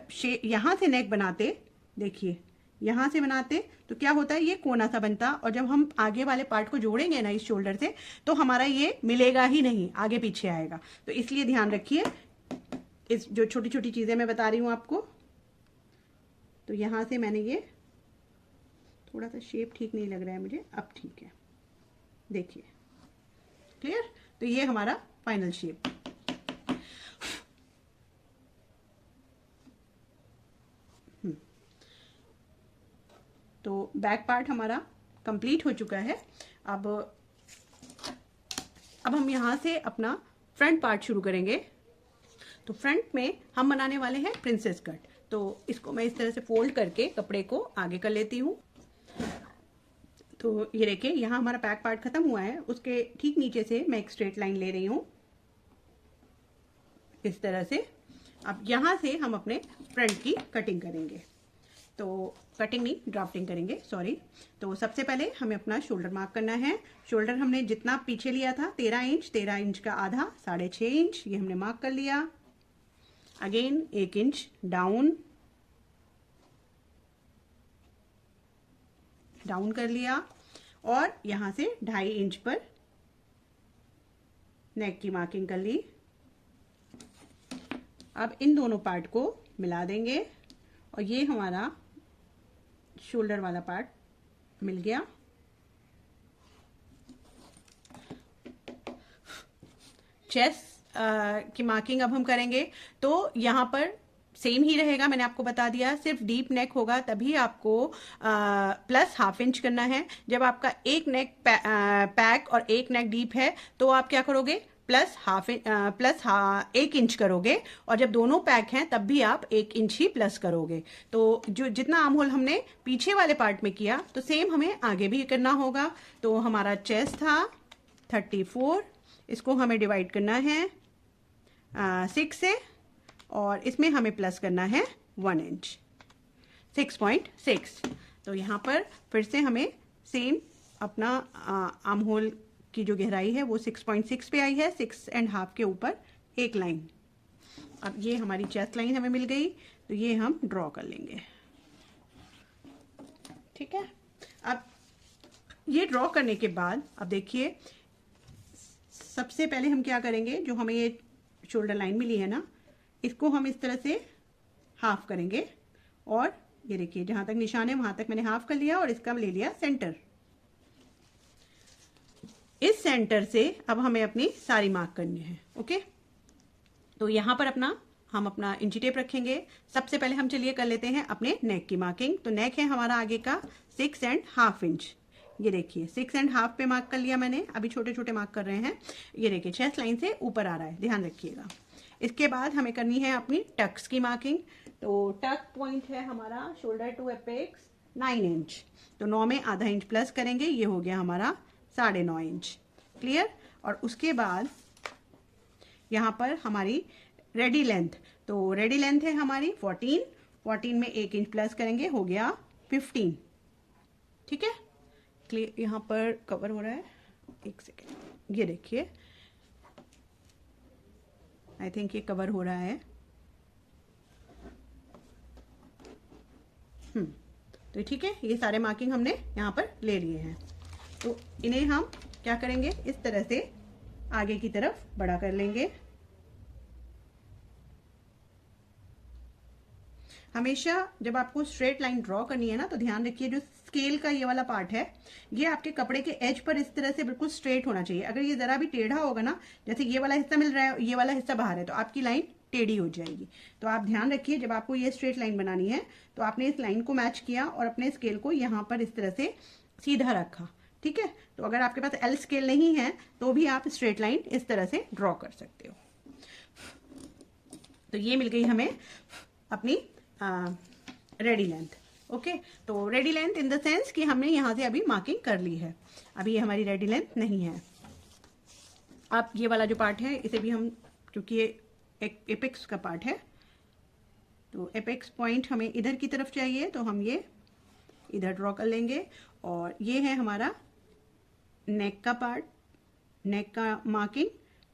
यहां से नेक बनाते, देखिए यहां से बनाते तो क्या होता है, ये कोना सा बनता, और जब हम आगे वाले पार्ट को जोड़ेंगे ना इस शोल्डर से, तो हमारा ये मिलेगा ही नहीं, आगे पीछे आएगा। तो इसलिए ध्यान रखिए, इस जो छोटी छोटी चीजें मैं बता रही हूं आपको। तो यहां से मैंने ये थोड़ा सा शेप ठीक नहीं लग रहा है मुझे, अब ठीक है, देखिए क्लियर। तो ये हमारा फाइनल शेप। तो बैक पार्ट हमारा कंप्लीट हो चुका है। अब हम यहाँ से अपना फ्रंट पार्ट शुरू करेंगे। तो फ्रंट में हम बनाने वाले हैं प्रिंसेस कट। तो इसको मैं इस तरह से फोल्ड करके कपड़े को आगे कर लेती हूँ। तो ये देखिए यहाँ हमारा बैक पार्ट खत्म हुआ है, उसके ठीक नीचे से मैं एक स्ट्रेट लाइन ले रही हूँ इस तरह से। अब यहाँ से हम अपने फ्रंट की कटिंग करेंगे। तो कटिंग नहीं, ड्राफ्टिंग करेंगे, सॉरी। तो सबसे पहले हमें अपना शोल्डर मार्क करना है। शोल्डर हमने जितना पीछे लिया था 13 इंच, 13 इंच का आधा 6.5 इंच, ये हमने मार्क कर लिया। अगेन 1 इंच डाउन कर लिया, और यहां से 2.5 इंच पर नेक की मार्किंग कर ली। अब इन दोनों पार्ट को मिला देंगे, और ये हमारा शोल्डर वाला पार्ट मिल गया। चेस्ट की मार्किंग अब हम करेंगे। तो यहाँ पर सेम ही रहेगा, मैंने आपको बता दिया, सिर्फ डीप नेक होगा तभी आपको प्लस ½ इंच करना है। जब आपका एक नेक पैक और एक नेक डीप है तो आप क्या करोगे, प्लस 1 इंच करोगे, और जब दोनों पैक हैं तब भी आप 1 इंच ही प्लस करोगे। तो जो जितना आर्म होल हमने पीछे वाले पार्ट में किया तो सेम हमें आगे भी करना होगा। तो हमारा चेस्ट था 34, इसको हमें डिवाइड करना है 6 से, और इसमें हमें प्लस करना है 1 इंच, 6.6। तो यहाँ पर फिर से हमें सेम अपना आर्म होल की जो गहराई है वो 6.6 पे आई है, 6.5 के ऊपर एक लाइन। अब ये हमारी चेस्ट लाइन हमें मिल गई, तो ये हम ड्रॉ कर लेंगे। ठीक है, अब ये ड्रॉ करने के बाद अब देखिए सबसे पहले हम क्या करेंगे, जो हमें ये शोल्डर लाइन मिली है ना, इसको हम इस तरह से हाफ करेंगे, और ये देखिए जहां तक निशान है वहां तक मैंने हाफ कर लिया, और इसका ले लिया सेंटर। इस सेंटर से अब हमें अपनी सारी मार्क करनी है। ओके, तो यहां पर हम अपना इंची टेप रखेंगे। सबसे पहले हम चलिए कर लेते हैं अपने नेक की मार्किंग। तो नेक है हमारा आगे का 6.5 इंच, ये देखिए 6.5 पे मार्क कर लिया मैंने, अभी छोटे छोटे मार्क कर रहे हैं। ये देखिए चेस्ट लाइन से ऊपर आ रहा है, ध्यान रखिएगा। इसके बाद हमें करनी है अपनी टक्स की मार्किंग। तो टक पॉइंट है हमारा शोल्डर टू एपेक्स 9 इंच, तो 9 में ½ इंच प्लस करेंगे, ये हो गया हमारा 9.5 इंच। क्लियर। और उसके बाद यहाँ पर हमारी रेडी लेंथ, तो रेडी लेंथ है हमारी 14 में 1 इंच प्लस करेंगे, हो गया 15। ठीक है, क्लियर। यहाँ पर कवर हो रहा है, एक सेकेंड, ये देखिए आई थिंक ये कवर हो रहा है। तो ठीक है, ये सारे मार्किंग हमने यहाँ पर ले लिए हैं। तो इन्हें हम क्या करेंगे, इस तरह से आगे की तरफ बड़ा कर लेंगे। हमेशा जब आपको स्ट्रेट लाइन ड्रॉ करनी है ना, तो ध्यान रखिए जो स्केल का ये वाला पार्ट है, ये आपके कपड़े के एज पर इस तरह से बिल्कुल स्ट्रेट होना चाहिए। अगर ये जरा भी टेढ़ा होगा ना, जैसे ये वाला हिस्सा मिल रहा है, ये वाला हिस्सा बाहर है, तो आपकी लाइन टेढ़ी हो जाएगी। तो आप ध्यान रखिए, जब आपको ये स्ट्रेट लाइन बनानी है तो आपने इस लाइन को मैच किया और अपने स्केल को यहाँ पर इस तरह से सीधा रखा, ठीक है। तो अगर आपके पास एल स्केल नहीं है तो भी आप स्ट्रेट लाइन इस तरह से ड्रॉ कर सकते हो। तो ये मिल गई हमें अपनी रेडी लेंथ। ओके, तो ready length in the sense कि हमने यहाँ से अभी मार्किंग कर ली है, अभी ये हमारी रेडी लेंथ नहीं है। अब ये वाला जो पार्ट है इसे भी हम, क्योंकि ये एक एपेक्स का पार्ट है, तो एपेक्स पॉइंट हमें इधर की तरफ चाहिए, तो हम ये इधर ड्रॉ कर लेंगे। और ये है हमारा नेक का पार्ट, नेक का मार्किंग।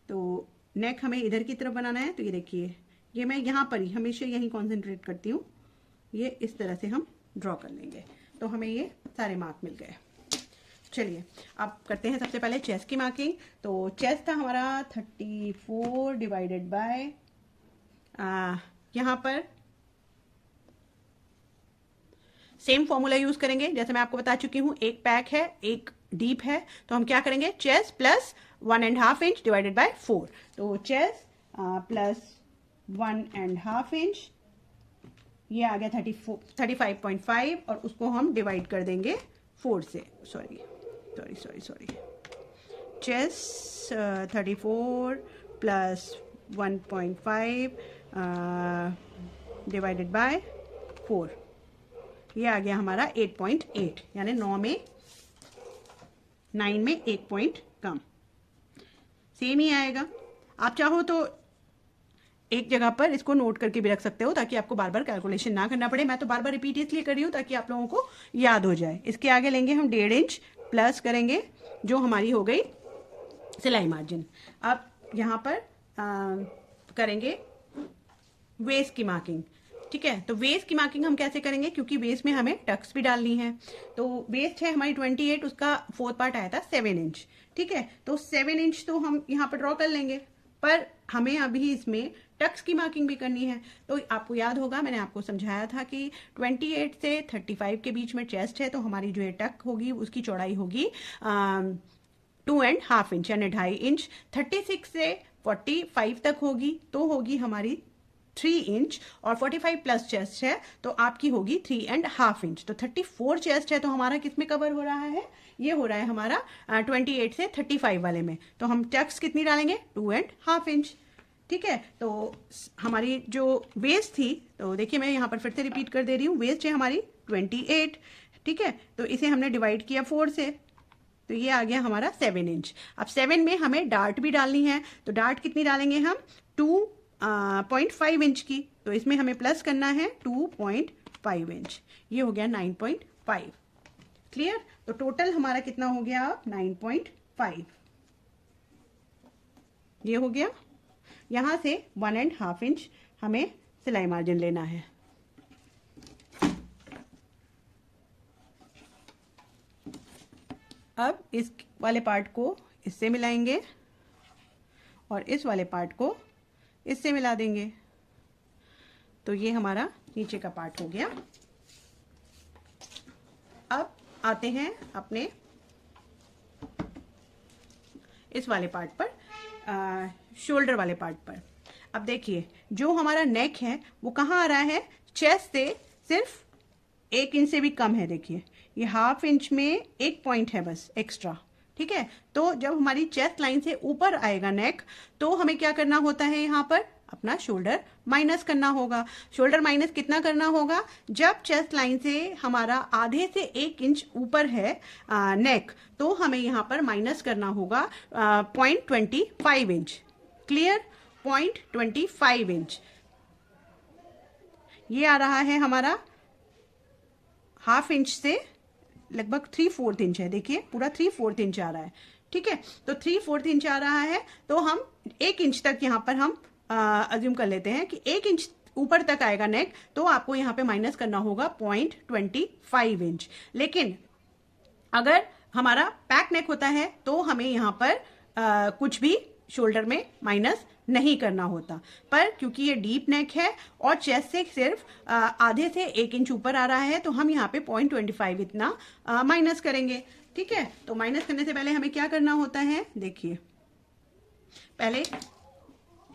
तो नेक हमें इधर की तरफ बनाना है, तो ये देखिए, ये मैं यहाँ पर ही हमेशा यही कॉन्सेंट्रेट करती हूँ, ये इस तरह से हम ड्रॉ कर लेंगे। तो हमें ये सारे मार्क मिल गए। चलिए अब करते हैं सबसे पहले चेस्ट की मार्किंग। तो चेस्ट था हमारा 34 डिवाइडेड बाय, यहाँ पर सेम फॉर्मूला यूज करेंगे जैसे मैं आपको बता चुकी हूँ, एक पैक है एक डीप है, तो हम क्या करेंगे, chest plus 1.5 inch divided by 4। तो चेस्ट प्लस 1.5 इंच, ये आ गया 35.5 और उसको हम डिवाइड कर देंगे 4 से। Sorry, chest 34 plus 1.5 divided by 4, ये आ गया हमारा 8.8, यानी 9 में 1 पॉइंट कम। सेम ही आएगा। आप चाहो तो एक जगह पर इसको नोट करके भी रख सकते हो ताकि आपको बार बार कैलकुलेशन ना करना पड़े। मैं तो बार बार रिपीट इसलिए कर रही हूँ ताकि आप लोगों को याद हो जाए। इसके आगे लेंगे हम 1.5 इंच प्लस करेंगे, जो हमारी हो गई सिलाई मार्जिन। अब यहाँ पर करेंगे वेस्ट की मार्किंग, ठीक है। तो वेस्ट की मार्किंग हम कैसे करेंगे, क्योंकि वेस्ट में हमें टक्स भी डालनी है। तो वेस्ट है हमारी 28, उसका 4th पार्ट आया था 7 इंच, ठीक है। तो 7 इंच तो हम यहाँ पर ड्रॉ कर लेंगे, पर हमें अभी इसमें टक्स की मार्किंग भी करनी है। तो आपको याद होगा, मैंने आपको समझाया था कि 28 से 35 के बीच में चेस्ट है, तो हमारी जो है टक होगी उसकी चौड़ाई होगी 2.5 इंच यानी 2.5 इंच। 36 से 45 तक होगी तो होगी हमारी 3 इंच, और 45 प्लस चेस्ट है तो आपकी होगी 3.5 इंच। तो 34 चेस्ट है तो हमारा किस में कवर हो रहा है, ये हो रहा है हमारा 28 से 35 वाले में। तो हम टक्स कितनी डालेंगे, 2.5 इंच, ठीक है। तो हमारी जो वेस्ट थी, तो देखिए मैं यहाँ पर फिर से रिपीट कर दे रही हूँ, वेस्ट है हमारी 28, ठीक है। तो इसे हमने डिवाइड किया 4 से, तो ये आ गया हमारा 7 इंच। अब 7 में हमें डार्ट भी डालनी है, तो डार्ट कितनी डालेंगे हम, 2.5 इंच की। तो इसमें हमें प्लस करना है 2.5 इंच, ये हो गया 9.5। क्लियर। तो टोटल हमारा कितना हो गया, 9.5 ये हो गया। यहां से 1.5 इंच हमें सिलाई मार्जिन लेना है। अब इस वाले पार्ट को इससे मिलाएंगे और इस वाले पार्ट को इससे मिला देंगे, तो ये हमारा नीचे का पार्ट हो गया। अब आते हैं अपने इस वाले पार्ट पर, शोल्डर वाले पार्ट पर। अब देखिए जो हमारा नेक है वो कहाँ आ रहा है, चेस्ट से सिर्फ 1 इंच से भी कम है। देखिए ये 1/2 इंच में 1 पॉइंट है बस एक्स्ट्रा, ठीक है। तो जब हमारी चेस्ट लाइन से ऊपर आएगा नेक, तो हमें क्या करना होता है, यहाँ पर अपना शोल्डर माइनस करना होगा। शोल्डर माइनस कितना करना होगा, जब चेस्ट लाइन से हमारा आधे से 1 इंच ऊपर है नेक, तो हमें यहाँ पर माइनस करना होगा 0.25 इंच। क्लियर, 0.25 इंच ये आ रहा है हमारा 1/2 इंच से लगभग 3/4 इंच है। देखिए पूरा 3/4 इंच आ रहा है, ठीक है। तो 3/4 इंच आ रहा है, तो हम 1 इंच तक यहाँ पर हम अज्यूम कर लेते हैं कि 1 इंच ऊपर तक आएगा नेक, तो आपको यहाँ पे माइनस करना होगा 0.25 इंच। लेकिन अगर हमारा पैक नेक होता है तो हमें यहाँ पर कुछ भी शोल्डर में माइनस नहीं करना होता, पर क्योंकि ये डीप नेक है और चेस्ट से सिर्फ आधे से 1 इंच ऊपर आ रहा है, तो हम यहाँ पे 0.25 इतना माइनस करेंगे, ठीक है। तो माइनस करने से पहले हमें क्या करना होता है, देखिए पहले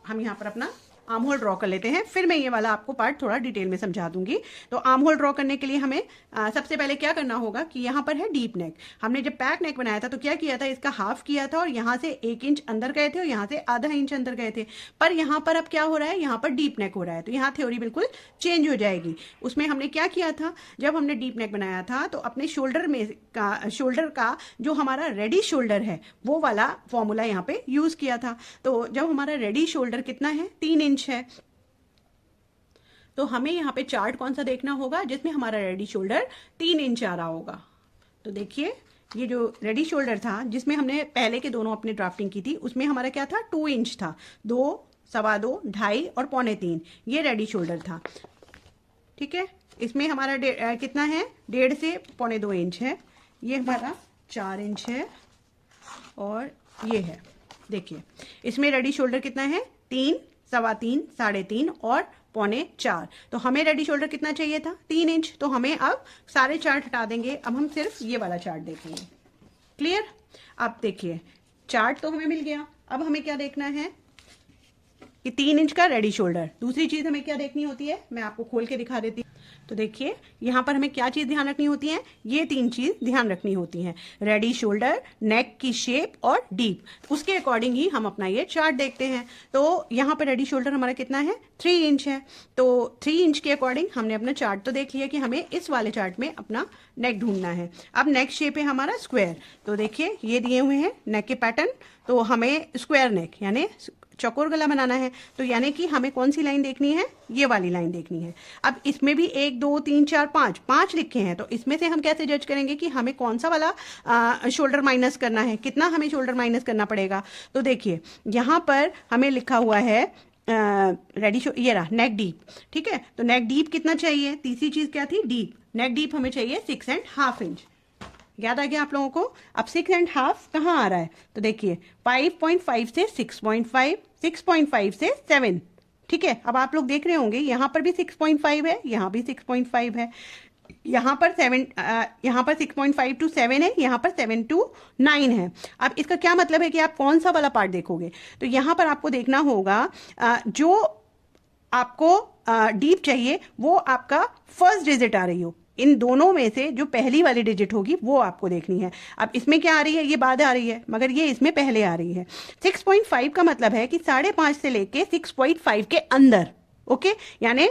हम यहाँ पर अपना आर्म होल ड्रॉ कर लेते हैं, फिर मैं ये वाला आपको पार्ट थोड़ा डिटेल में समझा दूंगी। तो आर्म होल ड्रॉ करने के लिए हमें सबसे पहले क्या करना होगा कि यहाँ पर है डीप नेक। हमने जब पैक नेक बनाया था तो क्या किया था, इसका हाफ किया था और यहाँ से 1 इंच अंदर गए थे और यहाँ से आधा इंच अंदर गए थे। पर यहाँ पर अब क्या हो रहा है, यहाँ पर डीप नेक हो रहा है, तो यहाँ थ्योरी बिल्कुल चेंज हो जाएगी। उसमें हमने क्या किया था, जब हमने डीप नेक बनाया था तो अपने शोल्डर का जो हमारा रेडी शोल्डर है वो वाला फॉर्मूला यहाँ पे यूज किया था। तो जब हमारा रेडी शोल्डर कितना है, 3 इंच है, तो हमें यहाँ पे चार्ट कौन सा देखना होगा जिसमें हमारा रेडी शोल्डर 3 इंच आ रहा होगा। तो देखिए ये जो रेडी शोल्डर था जिसमें हमने पहले के दोनों अपने ड्राफ्टिंग की थी उसमें हमारा क्या था, 2 इंच था, 2, 2.25, 2.5 और 2.25 ये रेडी शोल्डर था। ठीक है, इसमें हमारा कितना है, 1.5 से 2.25 इंच है, ये हमारा 4 इंच है और ये है। देखिए इसमें रेडी शोल्डर कितना है, 3, 3.25, 3.5 और 3.25। तो हमें रेडी शोल्डर कितना चाहिए था, 3 इंच। तो हमें अब सारे चार्ट हटा देंगे, अब हम सिर्फ ये वाला चार्ट देखेंगे। क्लियर। अब देखिए चार्ट तो हमें मिल गया, अब हमें क्या देखना है कि 3 इंच का रेडी शोल्डर। दूसरी चीज हमें क्या देखनी होती है, मैं आपको खोल के दिखा देती हूँ। तो देखिए यहाँ पर हमें क्या चीज ध्यान रखनी होती है, ये 3 चीज ध्यान रखनी होती हैं, रेडी शोल्डर, नेक की शेप और डीप। उसके अकॉर्डिंग ही हम अपना ये चार्ट देखते हैं। तो यहाँ पर रेडी शोल्डर हमारा कितना है, 3 इंच है। तो 3 इंच के अकॉर्डिंग हमने अपना चार्ट तो देख लिया कि हमें इस वाले चार्ट में अपना नेक ढूंढना है। अब नेक शेप है हमारा स्क्वायर। तो देखिए ये दिए हुए हैं नेक के पैटर्न, तो हमें स्क्वायर नेक यानी चौकोर गला बनाना है। तो यानी कि हमें कौन सी लाइन देखनी है, ये वाली लाइन देखनी है। अब इसमें भी 1, 2, 3, 4, 5 लिखे हैं, तो इसमें से हम कैसे जज करेंगे कि हमें कौन सा वाला शोल्डर माइनस करना है, कितना हमें शोल्डर माइनस करना पड़ेगा। तो देखिए यहाँ पर हमें लिखा हुआ है रेडी ये रहा नेक डीप। ठीक है, तो नेक डीप कितना चाहिए, तीसरी चीज क्या थी, डीप। नेक डीप हमें चाहिए 6.5 इंच। याद आ गया आप लोगों को। अब 6.5 कहाँ आ रहा है, तो देखिए 5.5 से 6.5, 6.5 से 7। ठीक है, अब आप लोग देख रहे होंगे यहाँ पर भी 6.5 है, यहाँ भी 6.5 है, यहाँ पर 6.5 to 7 है, यहाँ पर 7 to 9 है। अब इसका क्या मतलब है कि आप कौन सा वाला पार्ट देखोगे, तो यहाँ पर आपको देखना होगा जो आपको डीप चाहिए वो आपका फर्स्ट डिजिट आ रही हो। इन दोनों में से जो पहली वाली डिजिट होगी वो आपको देखनी है। अब इसमें क्या आ रही है, ये बाद आ रही है, मगर ये इसमें पहले आ रही है। 6.5 का मतलब है कि 5.5 से लेके 6.5 के अंदर। ओके, यानी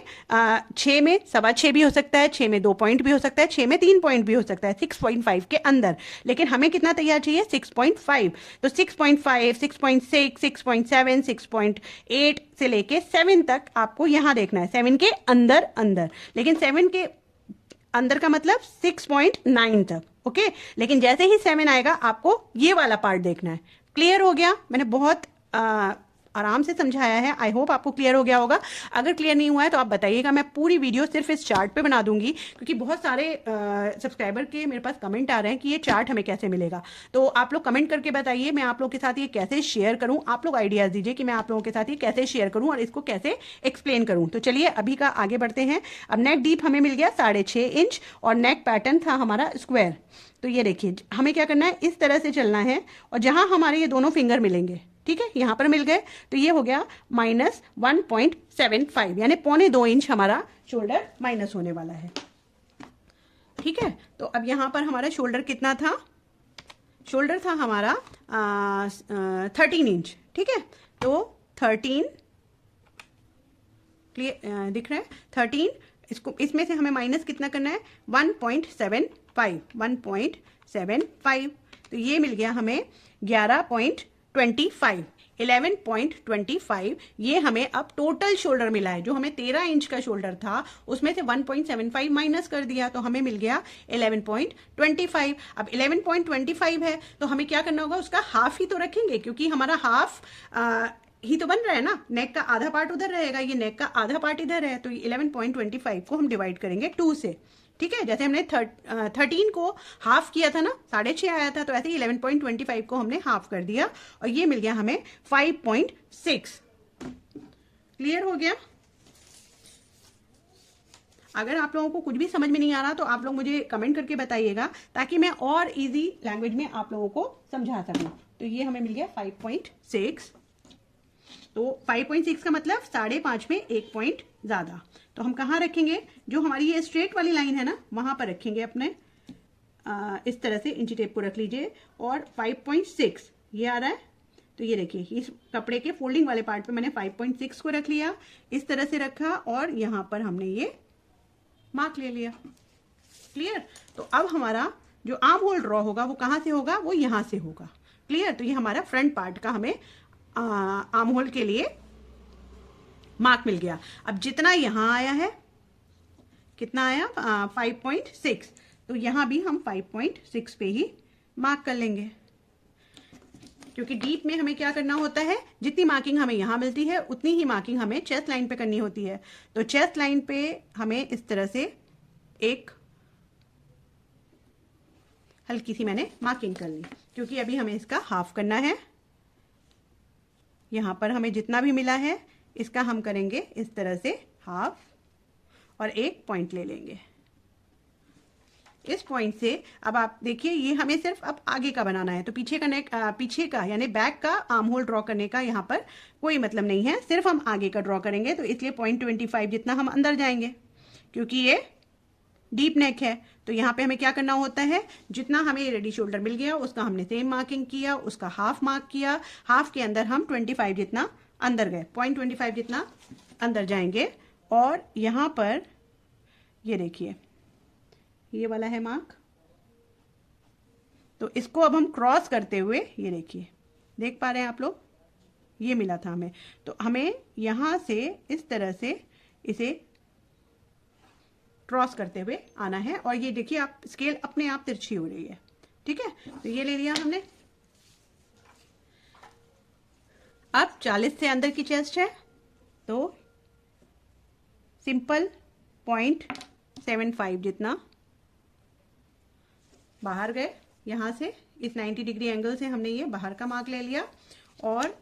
6 में 6.25 भी हो सकता है, 6 में 2 पॉइंट भी हो सकता है, 6 में 3 पॉइंट भी हो सकता है, 6.5 के अंदर। लेकिन हमें कितना तैयार चाहिए, 6.5। तो 6.5, 6.6, 6.7, 6.8 से लेके 7 तक आपको यहां देखना है, 7 के अंदर अंदर। लेकिन 7 के अंदर का मतलब 6.9 तक। ओके, लेकिन जैसे ही 7 आएगा आपको ये वाला पार्ट देखना है। क्लियर हो गया, मैंने बहुत आराम से समझाया है, आई होप आपको क्लियर हो गया होगा। अगर क्लियर नहीं हुआ है तो आप बताइएगा, मैं पूरी वीडियो सिर्फ इस चार्ट पे बना दूंगी, क्योंकि बहुत सारे सब्सक्राइबर के मेरे पास कमेंट आ रहे हैं कि ये चार्ट हमें कैसे मिलेगा। तो आप लोग कमेंट करके बताइए, मैं आप लोगों के साथ ये कैसे शेयर करूं। आप लोग आइडियाज दीजिए कि मैं आप लोगों के साथ ये कैसे शेयर करूं और इसको कैसे एक्सप्लेन करूं। तो चलिए अभी का आगे बढ़ते हैं। अब नेक डीप हमें मिल गया 6.5 इंच और नेक पैटर्न था हमारा स्क्वायर। तो ये देखिए हमें क्या करना है, इस तरह से चलना है और जहां हमारे ये दोनों फिंगर मिलेंगे, ठीक है, यहां पर मिल गए, तो ये हो गया -1.75, यानी 2.25 इंच हमारा शोल्डर माइनस होने वाला है। ठीक है, तो अब यहां पर हमारा शोल्डर कितना था, शोल्डर था हमारा 13 इंच। ठीक है, तो 13 क्लियर दिख रहा है, 13, इसको इसमें से हमें माइनस कितना करना है, 1.75, 1.75। तो ये मिल गया हमें 11.25, 11.25। ये हमें अब टोटल शोल्डर मिला है। जो हमें 13 इंच का शोल्डर था उसमें से 1.75 माइनस कर दिया तो हमें मिल गया 11.25। अब 11.25 है तो हमें क्या करना होगा, उसका हाफ ही तो रखेंगे, क्योंकि हमारा हाफ ही तो बन रहा है ना, नेक का आधा पार्ट उधर रहेगा, ये नेक का आधा पार्ट इधर है। तो 11.25 को हम डिवाइड करेंगे 2 से। ठीक है, जैसे हमने 13 को हाफ किया था ना, 6.5 आया था, तो ऐसे ही 11.25 को हमने हाफ कर दिया और ये मिल गया हमें 5.6। क्लियर हो गया। अगर आप लोगों को कुछ भी समझ में नहीं आ रहा तो आप लोग मुझे कमेंट करके बताइएगा, ताकि मैं और इजी लैंग्वेज में आप लोगों को समझा सकूं। तो ये हमें मिल गया 5.6। तो 5.6 का मतलब 5.5 में 1 पॉइंट ज़्यादा। तो हम कहाँ रखेंगे, जो हमारी ये स्ट्रेट वाली लाइन है ना वहाँ पर रखेंगे अपने। इस तरह से इंची टेप को रख लीजिए और 5.6 ये आ रहा है। तो ये देखिए इस कपड़े के फोल्डिंग वाले पार्ट पे मैंने 5.6 को रख लिया, इस तरह से रखा और यहाँ पर हमने ये मार्क ले लिया। क्लियर। तो अब हमारा जो आर्म होल ड्रॉ होगा वो कहाँ से होगा, वो यहाँ से होगा। क्लियर। तो ये हमारा फ्रंट पार्ट का हमें आर्म होल के लिए मार्क मिल गया। अब जितना यहाँ आया है, कितना आया 5.6, तो यहाँ भी हम 5.6 पे ही मार्क कर लेंगे, क्योंकि डीप में हमें क्या करना होता है, जितनी मार्किंग हमें यहाँ मिलती है उतनी ही मार्किंग हमें चेस्ट लाइन पे करनी होती है। तो चेस्ट लाइन पे हमें इस तरह से एक हल्की सी मैंने मार्किंग कर ली, क्योंकि अभी हमें इसका हाफ करना है। यहाँ पर हमें जितना भी मिला है इसका हम करेंगे इस तरह से हाफ और एक पॉइंट ले लेंगे। इस पॉइंट से अब आप देखिए ये हमें सिर्फ अब आगे का बनाना है, तो पीछे का नेक पीछे का यानी बैक का आर्म होल ड्रॉ करने का यहाँ पर कोई मतलब नहीं है, सिर्फ हम आगे का ड्रॉ करेंगे। तो इसलिए 0.25 जितना हम अंदर जाएंगे, क्योंकि ये डीप नेक है। तो यहाँ पे हमें क्या करना होता है, जितना हमें रेडी शोल्डर मिल गया उसका हमने सेम मार्किंग किया, उसका हाफ मार्क किया, हाफ के अंदर हम 25 जितना अंदर गए, 0.25 जितना अंदर जाएंगे। और यहाँ पर ये देखिए ये वाला है मार्क, तो इसको अब हम क्रॉस करते हुए ये देखिए, देख पा रहे हैं आप लोग, ये मिला था हमें। तो हमें यहाँ से इस तरह से इसे क्रॉस करते हुए आना है और ये देखिए आप स्केल अपने आप तिरछी हो रही है। ठीक है, तो ये ले लिया हमने। अब 40 से अंदर की चेस्ट है, तो सिंपल 0.75 जितना बाहर गए। यहाँ से इस 90 डिग्री एंगल से हमने ये बाहर का मार्क ले लिया और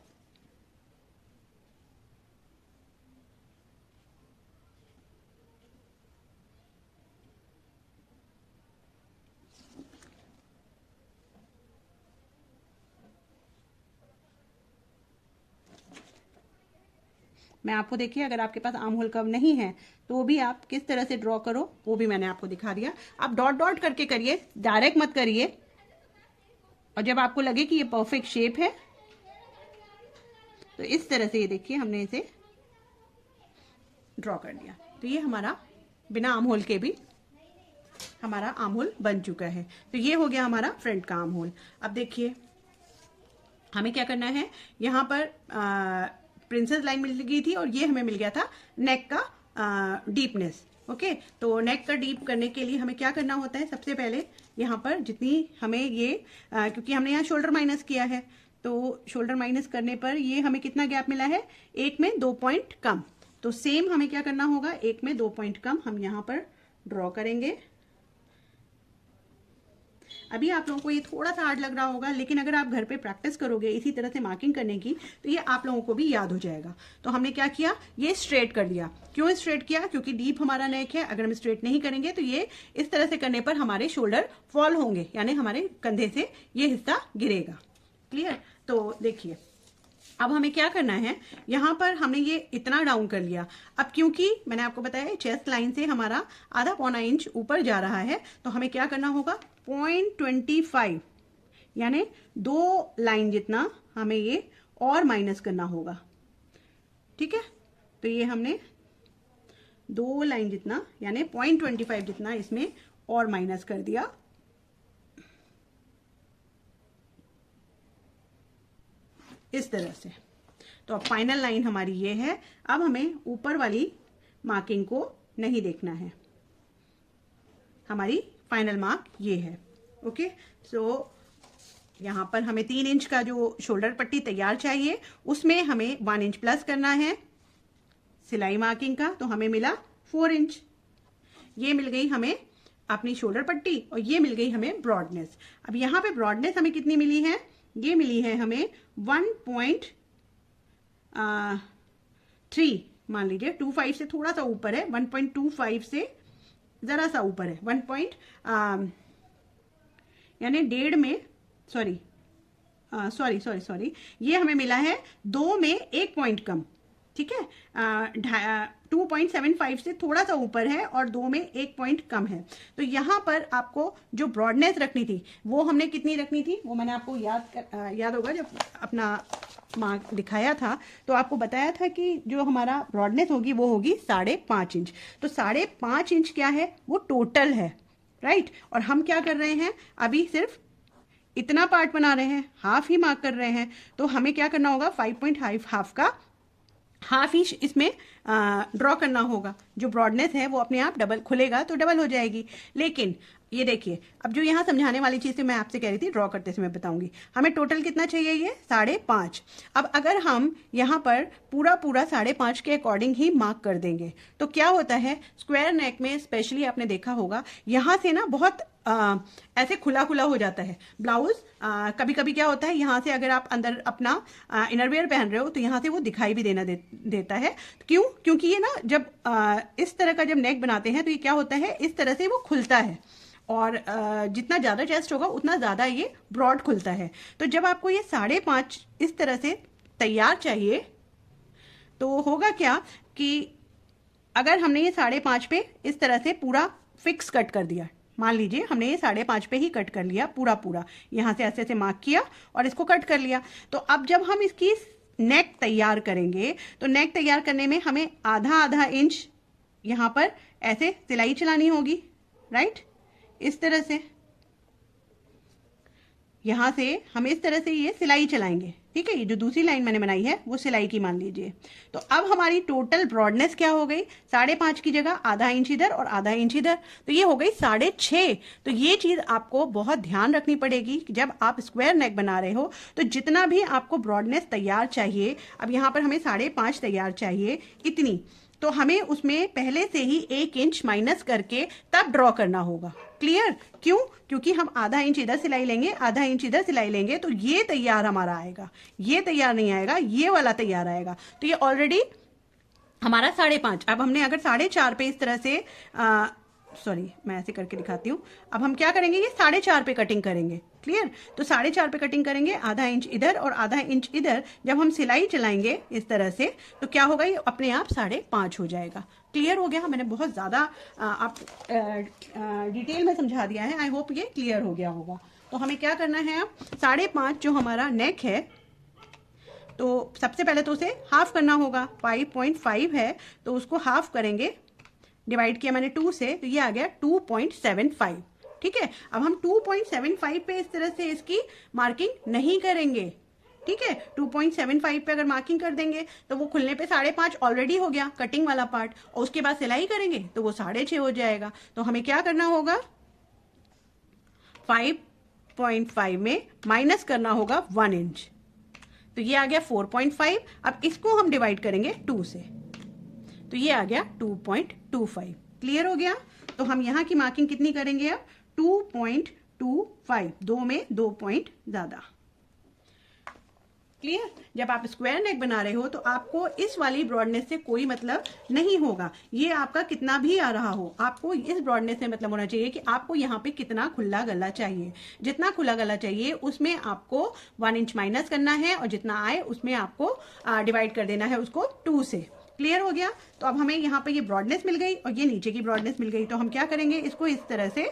मैं आपको देखिए, अगर आपके पास आर्म होल कर्व नहीं है तो भी आप किस तरह से ड्रॉ करो वो भी मैंने आपको दिखा दिया। आप डॉट डॉट करके करिए, डायरेक्ट मत करिए। और जब आपको लगे कि ये परफेक्ट शेप है तो इस तरह से ये देखिए हमने इसे ड्रॉ कर दिया। तो ये हमारा बिना आर्म होल के भी हमारा आर्म होल बन चुका है। तो ये हो गया हमारा फ्रंट का आर्म होल। अब देखिए हमें क्या करना है, यहाँ पर प्रिंसेस लाइन मिल गई थी और ये हमें मिल गया था नेक का डीपनेस। ओके, तो नेक का डीप करने के लिए हमें क्या करना होता है, सबसे पहले यहाँ पर जितनी हमें ये क्योंकि हमने यहाँ शोल्डर माइनस किया है, तो शोल्डर माइनस करने पर ये हमें कितना गैप मिला है, 1 में 2 पॉइंट कम। तो सेम हमें क्या करना होगा, 1 में 2 पॉइंट कम हम यहाँ पर ड्रॉ करेंगे। अभी आप लोगों को ये थोड़ा सा हार्ड लग रहा होगा, लेकिन अगर आप घर पे प्रैक्टिस करोगे इसी तरह से मार्किंग करने की तो ये आप लोगों को भी याद हो जाएगा। तो हमने क्या किया, ये स्ट्रेट कर दिया। क्यों स्ट्रेट किया, क्योंकि डीप हमारा नेक है। अगर हम स्ट्रेट नहीं करेंगे तो ये इस तरह से करने पर हमारे शोल्डर फॉल होंगे, यानी हमारे कंधे से ये हिस्सा गिरेगा। क्लियर। तो देखिए अब हमें क्या करना है, यहाँ पर हमने ये इतना डाउन कर लिया। अब क्योंकि मैंने आपको बताया चेस्ट लाइन से हमारा आधा पौना इंच ऊपर जा रहा है, तो हमें क्या करना होगा, 0.25 यानी 2 लाइन जितना हमें ये और माइनस करना होगा। ठीक है, तो ये हमने 2 लाइन जितना यानी 0.25 जितना इसमें और माइनस कर दिया। इस तरह से। तो अब फाइनल लाइन हमारी ये है। अब हमें ऊपर वाली मार्किंग को नहीं देखना है, हमारी फाइनल मार्क ये है। ओके, सो यहाँ पर हमें 3 इंच का जो शोल्डर पट्टी तैयार चाहिए, उसमें हमें 1 इंच प्लस करना है सिलाई मार्किंग का, तो हमें मिला 4 इंच। ये मिल गई हमें अपनी शोल्डर पट्टी और ये मिल गई हमें ब्रॉडनेस। अब यहाँ पे ब्रॉडनेस हमें कितनी मिली है, ये मिली है हमें 1.3 मान लीजिए, 25 से थोड़ा सा ऊपर है, 1.25 से जरा सा ऊपर है, 1 पॉइंट यानी 1.5 में, सॉरी सॉरी सॉरी सॉरी, ये हमें मिला है 2 में 1 पॉइंट कम, ठीक है। 2.75 से थोड़ा सा ऊपर है और 2 में 1 पॉइंट कम है। तो यहाँ पर आपको जो ब्रॉडनेस रखनी थी वो हमने कितनी रखनी थी, वो मैंने आपको याद होगा जब अपना मार्क दिखाया था तो आपको बताया था कि जो हमारा ब्रॉडनेस होगी वो होगी 5.5 इंच। तो 5.5 इंच क्या है, वो टोटल है, राइट। और हम क्या कर रहे हैं, अभी सिर्फ इतना पार्ट बना रहे हैं, हाफ ही मार्क कर रहे हैं। तो हमें क्या करना होगा, 5.5 हाफ का हाफ इंच इसमें ड्रॉ करना होगा। जो ब्रॉडनेस है वो अपने आप डबल खुलेगा तो डबल हो जाएगी। लेकिन ये देखिए, अब जो यहाँ समझाने वाली चीज़ मैं आपसे कह रही थी, ड्रॉ करते समय बताऊंगी। हमें टोटल कितना चाहिए, ये 5.5। अब अगर हम यहाँ पर पूरा 5.5 के अकॉर्डिंग ही मार्क कर देंगे तो क्या होता है, स्क्वायर नेक में स्पेशली आपने देखा होगा यहाँ से ना बहुत ऐसे खुला खुला हो जाता है ब्लाउज। कभी कभी क्या होता है, यहाँ से अगर आप अंदर अपना इनरवेयर पहन रहे हो तो यहाँ से वो दिखाई भी देता है। क्यों, क्योंकि ये ना जब इस तरह का जब नेक बनाते हैं तो ये क्या होता है, इस तरह से वो खुलता है और जितना ज़्यादा चेस्ट होगा उतना ज़्यादा ये ब्रॉड खुलता है। तो जब आपको ये 5.5 इस तरह से तैयार चाहिए तो होगा क्या कि अगर हमने ये 5.5 पे इस तरह से पूरा फिक्स कट कर दिया, मान लीजिए हमने ये 5.5 पे ही कट कर लिया पूरा यहाँ से ऐसे ऐसे मार्क किया और इसको कट कर लिया। तो अब जब हम इसकी नेक तैयार करेंगे तो नेक तैयार करने में हमें आधा इंच यहाँ पर ऐसे सिलाई चलानी होगी, राइट। इस तरह से यहाँ से हम इस तरह से ये सिलाई चलाएंगे, ठीक है। ये जो दूसरी लाइन मैंने बनाई है वो सिलाई की मान लीजिए। तो अब हमारी टोटल ब्रॉडनेस क्या हो गई, 5.5 की जगह आधा इंच इधर और आधा इंच इधर, तो ये हो गई 6.5। तो ये चीज़ आपको बहुत ध्यान रखनी पड़ेगी कि जब आप स्क्वायर नेक बना रहे हो तो जितना भी आपको ब्रॉडनेस तैयार चाहिए, अब यहाँ पर हमें 5.5 तैयार चाहिए इतनी, तो हमें उसमें पहले से ही 1 इंच माइनस करके तब ड्रॉ करना होगा। क्लियर, क्यों, क्योंकि हम आधा इंच इधर सिलाई लेंगे, आधा इंच इधर सिलाई लेंगे तो ये तैयार हमारा आएगा, ये तैयार नहीं आएगा, ये वाला तैयार आएगा। तो ये ऑलरेडी हमारा 5.5। अब हमने अगर 4.5 पे इस तरह से सॉरी मैं ऐसे करके दिखाती हूँ। अब हम क्या करेंगे, ये 4.5 पे कटिंग करेंगे, क्लियर। तो 4.5 पे कटिंग करेंगे, आधा इंच इधर और आधा इंच इधर। जब हम सिलाई चलाएंगे इस तरह से तो क्या होगा, ये अपने आप 5.5 हो जाएगा। क्लियर हो गया, मैंने बहुत ज़्यादा आप डिटेल में समझा दिया है, आई होप ये क्लियर हो गया होगा। तो हमें क्या करना है, अब 5.5 जो हमारा नेक है तो सबसे पहले तो उसे हाफ करना होगा। 5.5 है तो उसको हाफ करेंगे, डिवाइड किया मैंने 2 से, तो ये आ गया 2.75, ठीक है। अब हम 2.75 पे इस तरह से इसकी मार्किंग नहीं करेंगे, ठीक है। 2.75 पे अगर मार्किंग कर देंगे तो वो खुलने पे 5.5 ऑलरेडी हो गया कटिंग वाला पार्ट, और उसके बाद सिलाई करेंगे तो वो 6.5 हो जाएगा। तो हमें क्या करना होगा, 5.5 में माइनस करना होगा 1 इंच, तो ये आ गया 4.5। अब इसको हम डिवाइड करेंगे 2 से तो ये आ गया 2.25। क्लियर हो गया। तो हम यहाँ की मार्किंग कितनी करेंगे, अब 2.25, 2 में 2 पॉइंट ज्यादा। क्लियर। जब आप स्क्वायर नेक बना रहे हो तो आपको इस वाली ब्रॉडनेस से कोई मतलब नहीं होगा, ये आपका कितना भी आ रहा हो, आपको इस ब्रॉडनेस से मतलब होना चाहिए कि आपको यहाँ पे कितना खुला गला चाहिए। जितना खुला गला चाहिए उसमें आपको 1 इंच माइनस करना है और जितना आए उसमें आपको डिवाइड कर देना है उसको 2 से। क्लियर हो गया। तो अब हमें यहाँ पे ये ब्रॉडनेस मिल गई और ये नीचे की ब्रॉडनेस मिल गई, तो हम क्या करेंगे, इसको इस तरह से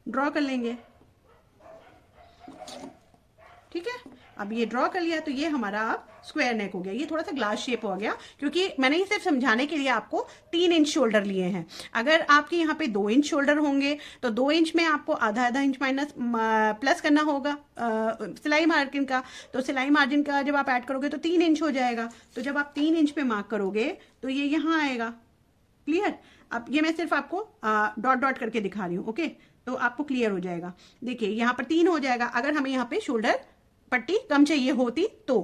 ड्रॉ कर लेंगे, ठीक है। अब ये ड्रॉ कर लिया तो ये हमारा अब स्क्वायर नेक हो गया। ये थोड़ा सा ग्लास शेप हो गया क्योंकि मैंने ये सिर्फ समझाने के लिए आपको 3 इंच शोल्डर लिए हैं। अगर आपके यहाँ पे 2 इंच शोल्डर होंगे तो 2 इंच में आपको आधा इंच माइनस प्लस करना होगा सिलाई मार्जिन का। तो सिलाई मार्जिन का जब आप ऐड करोगे तो 3 इंच हो जाएगा। तो जब आप 3 इंच पे मार्क करोगे तो ये यहाँ आएगा। क्लियर। अब ये मैं सिर्फ आपको डॉट डॉट करके दिखा रही हूँ, ओके, तो आपको क्लियर हो जाएगा। देखिए यहाँ पर 3 हो जाएगा। अगर हमें यहाँ पे शोल्डर पट्टी कम चाहिए होती तो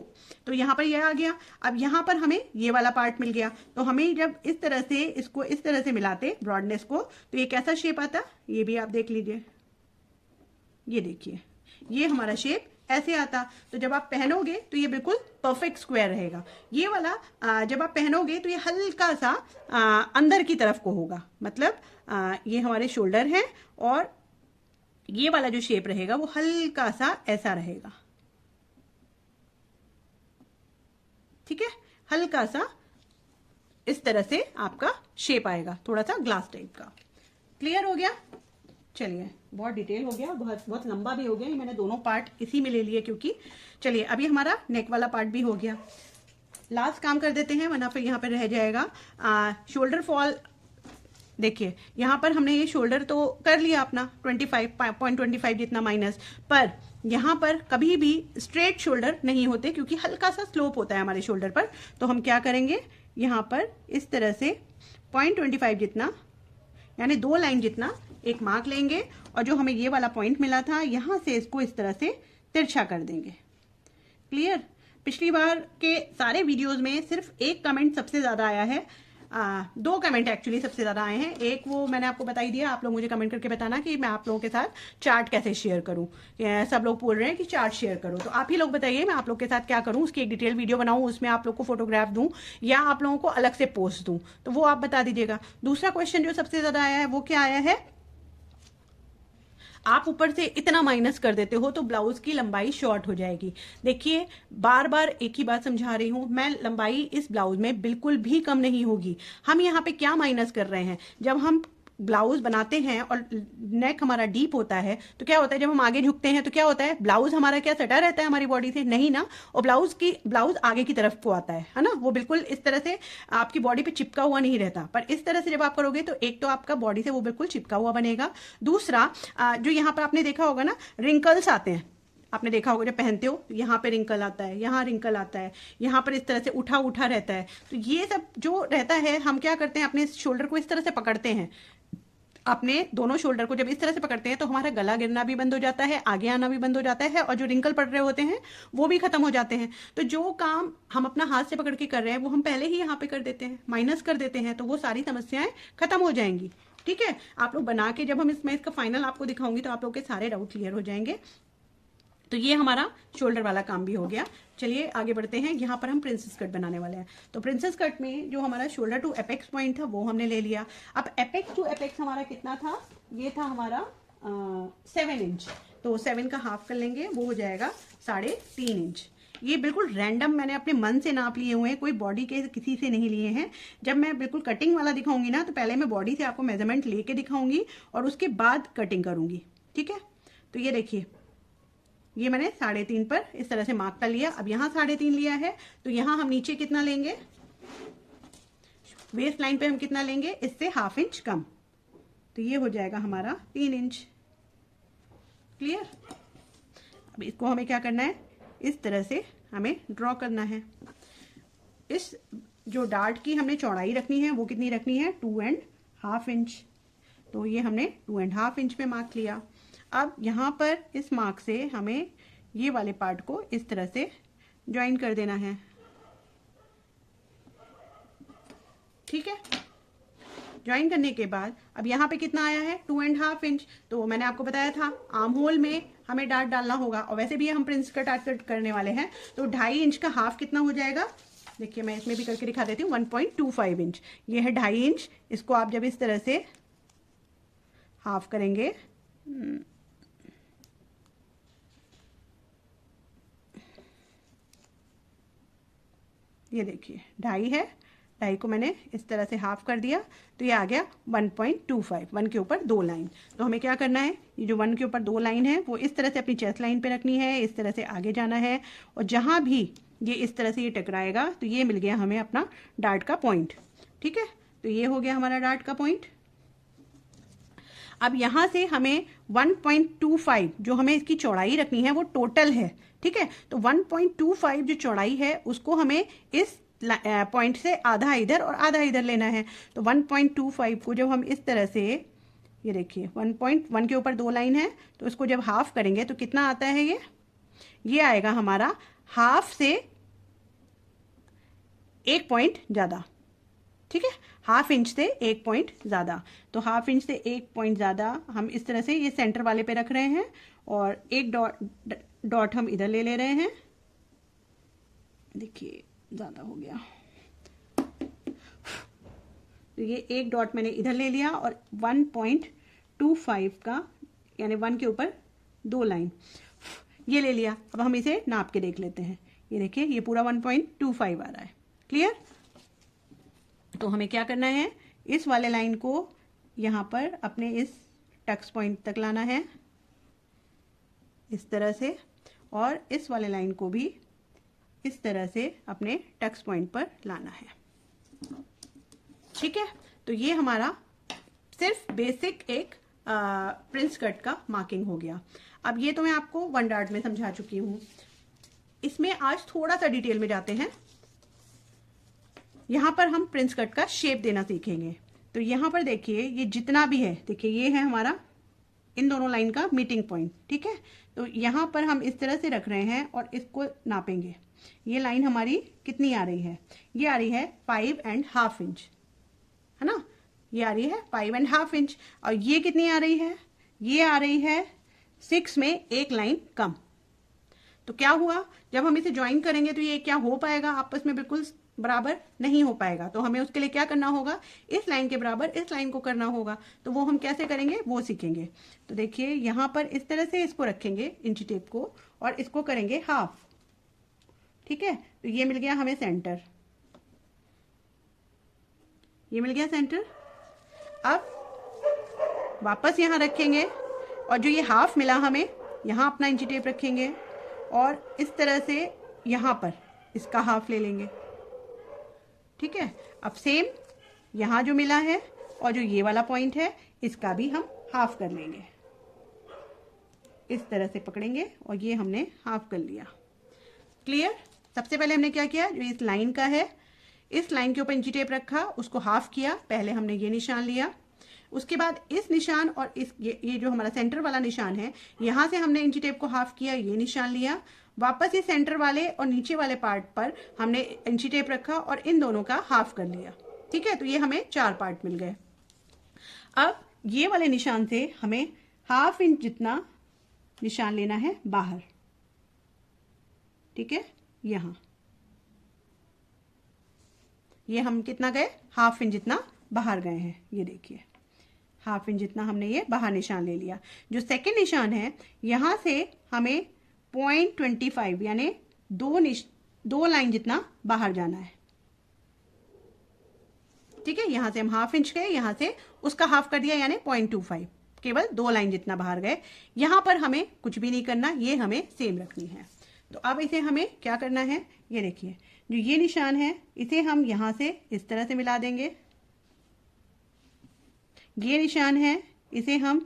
यहाँ पर ये आ गया। अब यहाँ पर हमें ये वाला पार्ट मिल गया, तो हमें जब इस तरह से इसको इस तरह से मिलाते ब्रॉडनेस को तो ये कैसा शेप आता, ये भी आप देख लीजिए। ये देखिए ये हमारा शेप ऐसे आता। तो जब आप पहनोगे तो ये बिल्कुल परफेक्ट स्क्वायर रहेगा। ये वाला जब आप पहनोगे तो ये हल्का सा अंदर की तरफ को होगा, मतलब ये हमारे शोल्डर हैं और ये वाला जो शेप रहेगा वो हल्का सा ऐसा रहेगा। ठीक है, हल्का सा इस तरह से आपका शेप आएगा, थोड़ा सा ग्लास टाइप का। क्लियर हो गया? चलिए, बहुत डिटेल हो गया, बहुत लंबा भी हो गया, ये मैंने दोनों पार्ट इसी में ले लिए क्योंकि। चलिए, अभी हमारा नेक वाला पार्ट भी हो गया, लास्ट काम कर देते हैं वरना फिर यहाँ पर रह जाएगा। शोल्डर फॉल, देखिए यहाँ पर हमने ये शोल्डर तो कर लिया अपना 25.25 जितना माइनस, पर यहाँ पर कभी भी स्ट्रेट शोल्डर नहीं होते क्योंकि हल्का सा स्लोप होता है हमारे शोल्डर पर। तो हम क्या करेंगे, यहाँ पर इस तरह से 0.25 जितना, यानी 2 लाइन जितना एक मार्क लेंगे और जो हमें ये वाला पॉइंट मिला था यहाँ से इसको इस तरह से तिरछा कर देंगे। क्लियर? पिछली बार के सारे वीडियोस में सिर्फ एक कमेंट सबसे ज़्यादा आया है, 2 कमेंट एक्चुअली सबसे ज़्यादा आए हैं। एक वो मैंने आपको बता ही दिया, आप लोग मुझे कमेंट करके बताना कि मैं आप लोगों के साथ चार्ट कैसे शेयर करूं। सब लोग बोल रहे हैं कि चार्ट शेयर करो, तो आप ही लोग बताइए मैं आप लोग के साथ क्या करूं, उसकी एक डिटेल वीडियो बनाऊं, उसमें आप लोग को फोटोग्राफ दूं या आप लोगों को अलग से पोस्ट दूं, तो वो आप बता दीजिएगा। दूसरा क्वेश्चन जो सबसे ज़्यादा आया है वो क्या आया है, आप ऊपर से इतना माइनस कर देते हो तो ब्लाउज की लंबाई शॉर्ट हो जाएगी। देखिए, बार बार एक ही बात समझा रही हूं मैं, लंबाई इस ब्लाउज में बिल्कुल भी कम नहीं होगी। हम यहाँ पे क्या माइनस कर रहे हैं, जब हम ब्लाउज बनाते हैं और नेक हमारा डीप होता है तो क्या होता है, जब हम आगे झुकते हैं तो क्या होता है, ब्लाउज हमारा क्या सटा रहता है हमारी बॉडी से, नहीं ना, और ब्लाउज आगे की तरफ को आता है ना, वो बिल्कुल इस तरह से आपकी बॉडी पे चिपका हुआ नहीं रहता। पर इस तरह से जब आप करोगे तो एक तो आपका बॉडी से वो बिल्कुल चिपका हुआ बनेगा, दूसरा जो यहाँ पर आपने देखा होगा ना रिंकल्स आते हैं, आपने देखा होगा जब पहनते हो यहाँ पे रिंकल आता है, यहाँ रिंकल आता है, यहाँ पर इस तरह से उठा उठा रहता है, तो ये सब जो रहता है हम क्या करते हैं, अपने शोल्डर को इस तरह से पकड़ते हैं, अपने दोनों शोल्डर को जब इस तरह से पकड़ते हैं तो हमारा गला गिरना भी बंद हो जाता है, आगे आना भी बंद हो जाता है, और जो रिंकल पड़ रहे होते हैं वो भी खत्म हो जाते हैं। तो जो काम हम अपना हाथ से पकड़ के कर रहे हैं वो हम पहले ही यहाँ पे कर देते हैं, माइनस कर देते हैं, तो वो सारी समस्याएं खत्म हो जाएंगी। ठीक है, आप लोग बना के जब हम इसमें इसका फाइनल आपको दिखाऊंगी तो आप लोग के सारे डाउट क्लियर हो जाएंगे। तो ये हमारा शोल्डर वाला काम भी हो गया। चलिए आगे बढ़ते हैं, यहाँ पर हम प्रिंसेस कट बनाने वाले हैं। तो प्रिंसेस कट में जो हमारा शोल्डर टू एपेक्स पॉइंट था वो हमने ले लिया। अब एपेक्स टू एपेक्स हमारा कितना था, ये था हमारा 7 इंच, तो 7 का हाफ कर लेंगे, वो हो जाएगा 3.5 इंच। ये बिल्कुल रैंडम मैंने अपने मन से नाप लिए हुए हैं, कोई बॉडी के किसी से नहीं लिए हैं। जब मैं बिल्कुल कटिंग वाला दिखाऊंगी ना तो पहले मैं बॉडी से आपको मेजरमेंट लेके दिखाऊंगी और उसके बाद कटिंग करूंगी। ठीक है, तो ये देखिए, ये मैंने 3.5 पर इस तरह से मार्क कर लिया। अब यहाँ 3.5 लिया है तो यहाँ हम नीचे कितना लेंगे, वेस्ट लाइन पे हम कितना लेंगे, इससे ½ इंच कम, तो ये हो जाएगा हमारा 3 इंच। क्लियर? अब इसको हमें क्या करना है, इस तरह से हमें ड्रॉ करना है। इस जो डार्ट की हमने चौड़ाई रखनी है वो कितनी रखनी है, 2.5 इंच, तो ये हमने 2.5 इंच पे मार्क लिया। अब यहाँ पर इस मार्क से हमें ये वाले पार्ट को इस तरह से ज्वाइन कर देना है। ठीक है, ज्वाइन करने के बाद अब यहाँ पे कितना आया है, 2.5 इंच, तो मैंने आपको बताया था आर्म होल में हमें डार्ट डालना होगा, और वैसे भी हम प्रिंस कट आर्ट कट करने वाले हैं, तो 2.5 इंच का हाफ कितना हो जाएगा, देखिए मैं इसमें भी करके दिखा देती हूँ, 1.25 इंच, ये है 2.5 इंच। इसको आप जब इस तरह से हाफ करेंगे, ये देखिए 2.5 है, 2.5 को मैंने इस तरह से हाफ कर दिया, तो ये आ गया 1.25, 1 के ऊपर 2 लाइन। तो हमें क्या करना है, ये जो 1 के ऊपर 2 लाइन है वो इस तरह से अपनी चेस्ट लाइन पे रखनी है, इस तरह से आगे जाना है, और जहाँ भी ये इस तरह से ये टकराएगा तो ये मिल गया हमें अपना डार्ट का पॉइंट। ठीक है, तो ये हो गया हमारा डार्ट का पॉइंट। अब यहाँ से हमें 1.25 जो हमें इसकी चौड़ाई रखनी है वो टोटल है। ठीक है, तो 1.25 जो चौड़ाई है उसको हमें इस पॉइंट से आधा इधर और आधा इधर लेना है। तो 1.25 को जब हम इस तरह से, ये देखिए 1.1 के ऊपर 2 लाइन है, तो इसको जब हाफ करेंगे तो कितना आता है, ये आएगा हमारा हाफ से 1 पॉइंट ज़्यादा। ठीक है, ½ इंच से 1 पॉइंट ज़्यादा, तो ½ इंच से 1 पॉइंट ज़्यादा हम इस तरह से ये सेंटर वाले पे रख रहे हैं, और एक डॉट हम इधर ले रहे हैं। देखिए ज़्यादा हो गया, तो ये एक डॉट मैंने इधर ले लिया, और 1.25 का यानी 1 के ऊपर 2 लाइन ये ले लिया। अब हम इसे नाप के देख लेते हैं, ये देखिए ये पूरा 1.25 आ रहा है। क्लियर? तो हमें क्या करना है, इस वाले लाइन को यहाँ पर अपने इस टक्स पॉइंट तक लाना है इस तरह से, और इस वाले लाइन को भी इस तरह से अपने टक्स पॉइंट पर लाना है। ठीक है, तो ये हमारा सिर्फ बेसिक एक प्रिंस कट का मार्किंग हो गया। अब ये तो मैं आपको वन डार्ट में समझा चुकी हूँ, इसमें आज थोड़ा सा डिटेल में जाते हैं। यहाँ पर हम प्रिंस कट का शेप देना सीखेंगे। तो यहाँ पर देखिए ये जितना भी है, देखिए ये है हमारा इन दोनों लाइन का मीटिंग पॉइंट। ठीक है, तो यहाँ पर हम इस तरह से रख रहे हैं और इसको नापेंगे। ये लाइन हमारी कितनी आ रही है, ये आ रही है 5.5 इंच, है ना, ये आ रही है 5.5 इंच। और ये कितनी आ रही है, ये आ रही है 6 में एक लाइन कम। तो क्या हुआ, जब हम इसे ज्वाइन करेंगे तो ये क्या हो पाएगा, आपस में बिल्कुल बराबर नहीं हो पाएगा। तो हमें उसके लिए क्या करना होगा, इस लाइन के बराबर इस लाइन को करना होगा। तो वो हम कैसे करेंगे वो सीखेंगे। तो देखिए यहाँ पर इस तरह से इसको रखेंगे इंची टेप को और इसको करेंगे हाफ। ठीक है, तो ये मिल गया हमें सेंटर, ये मिल गया सेंटर। अब वापस यहाँ रखेंगे और जो ये हाफ मिला हमें यहाँ अपना इंची टेप रखेंगे और इस तरह से यहाँ पर इसका हाफ ले लेंगे। ठीक है, अब सेम यहाँ जो मिला है और जो ये वाला पॉइंट है इसका भी हम हाफ कर लेंगे, इस तरह से पकड़ेंगे और ये हमने हाफ कर लिया। क्लियर? सबसे पहले हमने क्या किया, जो इस लाइन का है इस लाइन के ऊपर इंची टेप रखा, उसको हाफ किया। पहले हमने ये निशान लिया, उसके बाद इस निशान और इस ये जो हमारा सेंटर वाला निशान है यहाँ से हमने इंची टेप को हाफ किया, ये निशान लिया। वापस ये सेंटर वाले और नीचे वाले पार्ट पर हमने इंची टेप रखा और इन दोनों का हाफ कर लिया। ठीक है, तो ये हमें 4 पार्ट मिल गए। अब ये वाले निशान से हमें हाफ इंच जितना निशान लेना है बाहर। ठीक है, यहाँ ये हम कितना गए, हाफ इंच जितना बाहर गए हैं। ये देखिए हाफ इंच जितना हमने ये बाहर निशान ले लिया। जो सेकंड निशान है यहाँ से हमें 0.25 यानी दो लाइन जितना बाहर जाना है। ठीक है, यहाँ से हम हाफ इंच गए, यहाँ से उसका हाफ कर दिया यानी 0.25, केवल 2 लाइन जितना बाहर गए। यहाँ पर हमें कुछ भी नहीं करना, ये हमें सेम रखनी है। तो अब इसे हमें क्या करना है, ये देखिए जो ये निशान है इसे हम यहाँ से इस तरह से मिला देंगे। ये निशान है इसे हम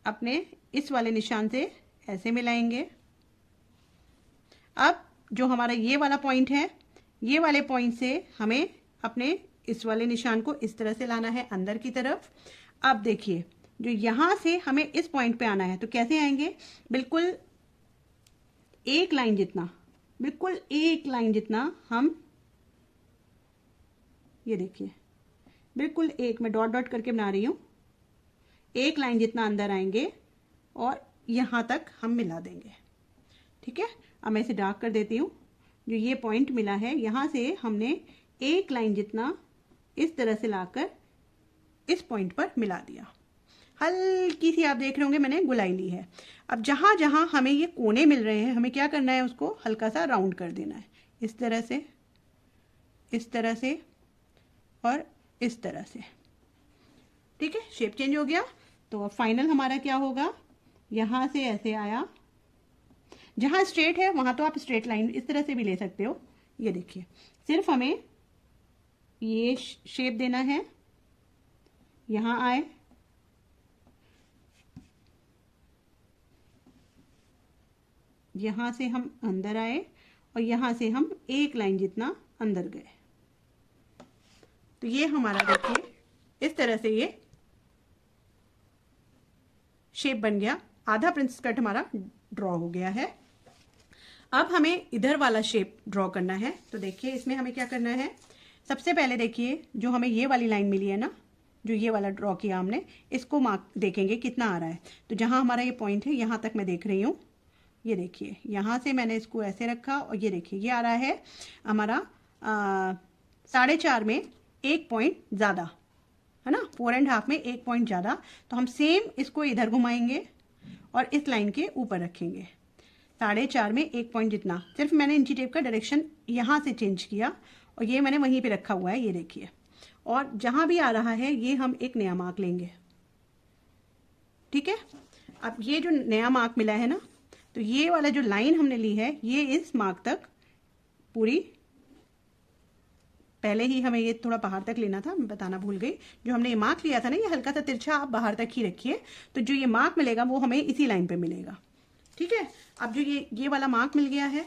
अपने इस वाले निशान से ऐसे मिलाएंगे। अब जो हमारा ये वाला पॉइंट है, ये वाले पॉइंट से हमें अपने इस वाले निशान को इस तरह से लाना है अंदर की तरफ। अब देखिए जो यहाँ से हमें इस पॉइंट पे आना है, तो कैसे आएंगे, बिल्कुल एक लाइन जितना, बिल्कुल एक लाइन जितना हम, ये देखिए बिल्कुल एक, मैं डॉट डॉट करके बना रही हूँ, एक लाइन जितना अंदर आएंगे और यहाँ तक हम मिला देंगे। ठीक है, अब मैं इसे डार्क कर देती हूँ। जो ये पॉइंट मिला है यहाँ से हमने एक लाइन जितना इस तरह से लाकर इस पॉइंट पर मिला दिया। हल्की सी आप देख रहे होंगे मैंने गुलाई ली है। अब जहाँ जहाँ हमें ये कोने मिल रहे हैं हमें क्या करना है, उसको हल्का सा राउंड कर देना है, इस तरह से, इस तरह से और इस तरह से। ठीक है, शेप चेंज हो गया। तो फाइनल हमारा क्या होगा, यहाँ से ऐसे आया, जहाँ स्ट्रेट है वहाँ तो आप स्ट्रेट लाइन इस तरह से भी ले सकते हो। ये देखिए सिर्फ हमें ये शेप देना है, यहाँ आए, यहाँ से हम अंदर आए और यहाँ से हम एक लाइन जितना अंदर गए। तो ये हमारा देखिए इस तरह से ये शेप बन गया। आधा प्रिंस कट हमारा ड्रॉ हो गया है। अब हमें इधर वाला शेप ड्रॉ करना है। तो देखिए इसमें हमें क्या करना है, सबसे पहले देखिए जो हमें ये वाली लाइन मिली है ना, जो ये वाला ड्रॉ किया हमने, इसको मार्क देखेंगे कितना आ रहा है। तो जहाँ हमारा ये पॉइंट है यहाँ तक मैं देख रही हूँ, ये देखिए यहाँ से मैंने इसको ऐसे रखा और ये देखिए ये आ रहा है हमारा 4.5 में 1 पॉइंट ज़्यादा, है ना, 4.5 में 1 पॉइंट ज़्यादा। तो हम सेम इसको इधर घुमाएंगे और इस लाइन के ऊपर रखेंगे। 4.5 में 1 पॉइंट जितना, सिर्फ मैंने इंची टेप का डायरेक्शन यहाँ से चेंज किया और ये मैंने वहीं पे रखा हुआ है, ये देखिए। और जहाँ भी आ रहा है ये हम एक नया मार्क लेंगे, ठीक है। अब ये जो नया मार्क मिला है ना, तो ये वाला जो लाइन हमने ली है ये इस मार्क तक पूरी, पहले ही हमें ये थोड़ा बाहर तक लेना था, मैं बताना भूल गई। जो हमने ये मार्क लिया था ना, ये हल्का सा तिरछा आप बाहर तक ही रखिए, तो जो ये मार्क मिलेगा वो हमें इसी लाइन पे मिलेगा, ठीक है। अब जो ये वाला मार्क मिल गया है,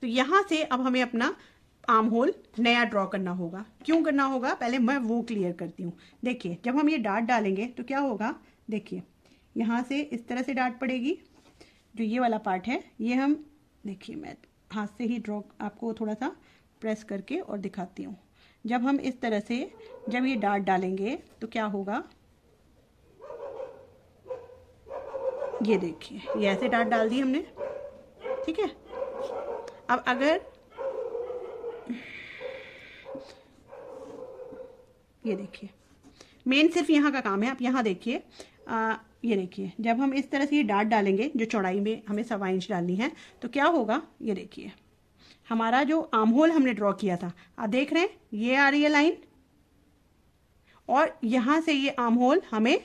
तो यहां से अब हमें अपना आर्म होल नया ड्रॉ करना होगा। क्यों करना होगा, पहले मैं वो क्लियर करती हूँ। देखिए जब हम ये डार्ट डालेंगे तो क्या होगा, देखिए यहाँ से इस तरह से डार्ट पड़ेगी, जो ये वाला पार्ट है ये हम, देखिए मैं हाथ से ही ड्रॉ आपको थोड़ा सा प्रेस करके और दिखाती हूँ। जब हम इस तरह से जब ये डार्ट डालेंगे तो क्या होगा, ये देखिए ये ऐसे डार्ट डाल दी हमने, ठीक है। अब अगर ये देखिए मेन सिर्फ यहाँ का काम है, आप यहाँ देखिए, ये देखिए जब हम इस तरह से ये डार्ट डालेंगे, जो चौड़ाई में हमें 1.25 इंच डालनी है, तो क्या होगा, ये देखिए हमारा जो आर्म होल हमने ड्रॉ किया था, आप देख रहे हैं ये आ रही है लाइन, और यहाँ से ये आर्म होल हमें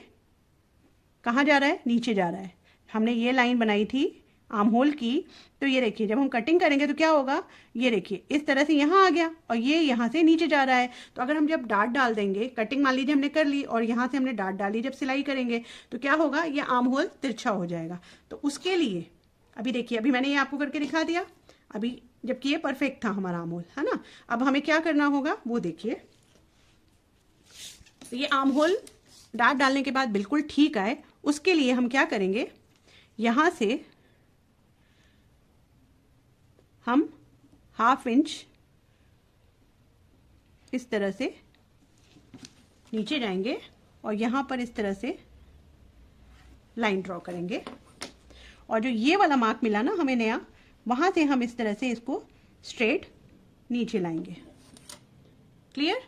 कहाँ जा रहा है, नीचे जा रहा है। हमने ये लाइन बनाई थी आर्म होल की, तो ये देखिए जब हम कटिंग करेंगे तो क्या होगा, ये देखिए इस तरह से यहाँ आ गया और ये यहाँ से नीचे जा रहा है। तो अगर हम जब डार्ट डाल देंगे, कटिंग मान लीजिए हमने कर ली और यहाँ से हमने डार्ट डाली, जब सिलाई करेंगे तो क्या होगा, ये आर्म होल तिरछा हो जाएगा। तो उसके लिए अभी देखिए, अभी मैंने ये आपको करके दिखा दिया, अभी जबकि ये परफेक्ट था हमारा आर्म होल, है ना। अब हमें क्या करना होगा वो देखिए, तो ये आर्म होल डार्ट डालने के बाद बिल्कुल ठीक आए, उसके लिए हम क्या करेंगे, यहाँ से हम 1/2 इंच इस तरह से नीचे जाएंगे और यहाँ पर इस तरह से लाइन ड्रॉ करेंगे, और जो ये वाला मार्क मिला ना हमें नया, वहाँ से हम इस तरह से इसको स्ट्रेट नीचे लाएंगे। क्लियर,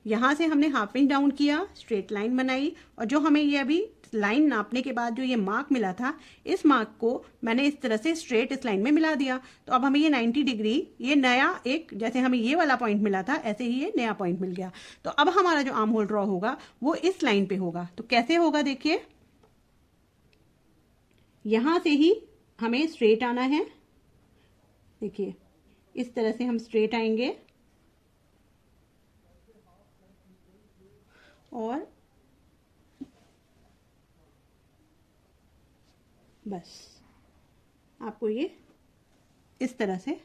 यहाँ से हमने 1/2 इंच डाउन किया, स्ट्रेट लाइन बनाई, और जो हमें ये अभी लाइन नापने के बाद जो ये मार्क मिला था, इस मार्क को मैंने इस तरह से स्ट्रेट इस लाइन में मिला दिया। तो अब हमें ये 90 डिग्री, ये नया एक, जैसे हमें ये वाला पॉइंट मिला था ऐसे ही ये नया पॉइंट मिल गया। तो अब हमारा जो आर्म होल ड्रॉ होगा वो इस लाइन पे होगा। तो कैसे होगा, देखिए यहां से ही हमें स्ट्रेट आना है, देखिए इस तरह से हम स्ट्रेट आएंगे और बस आपको ये इस तरह से।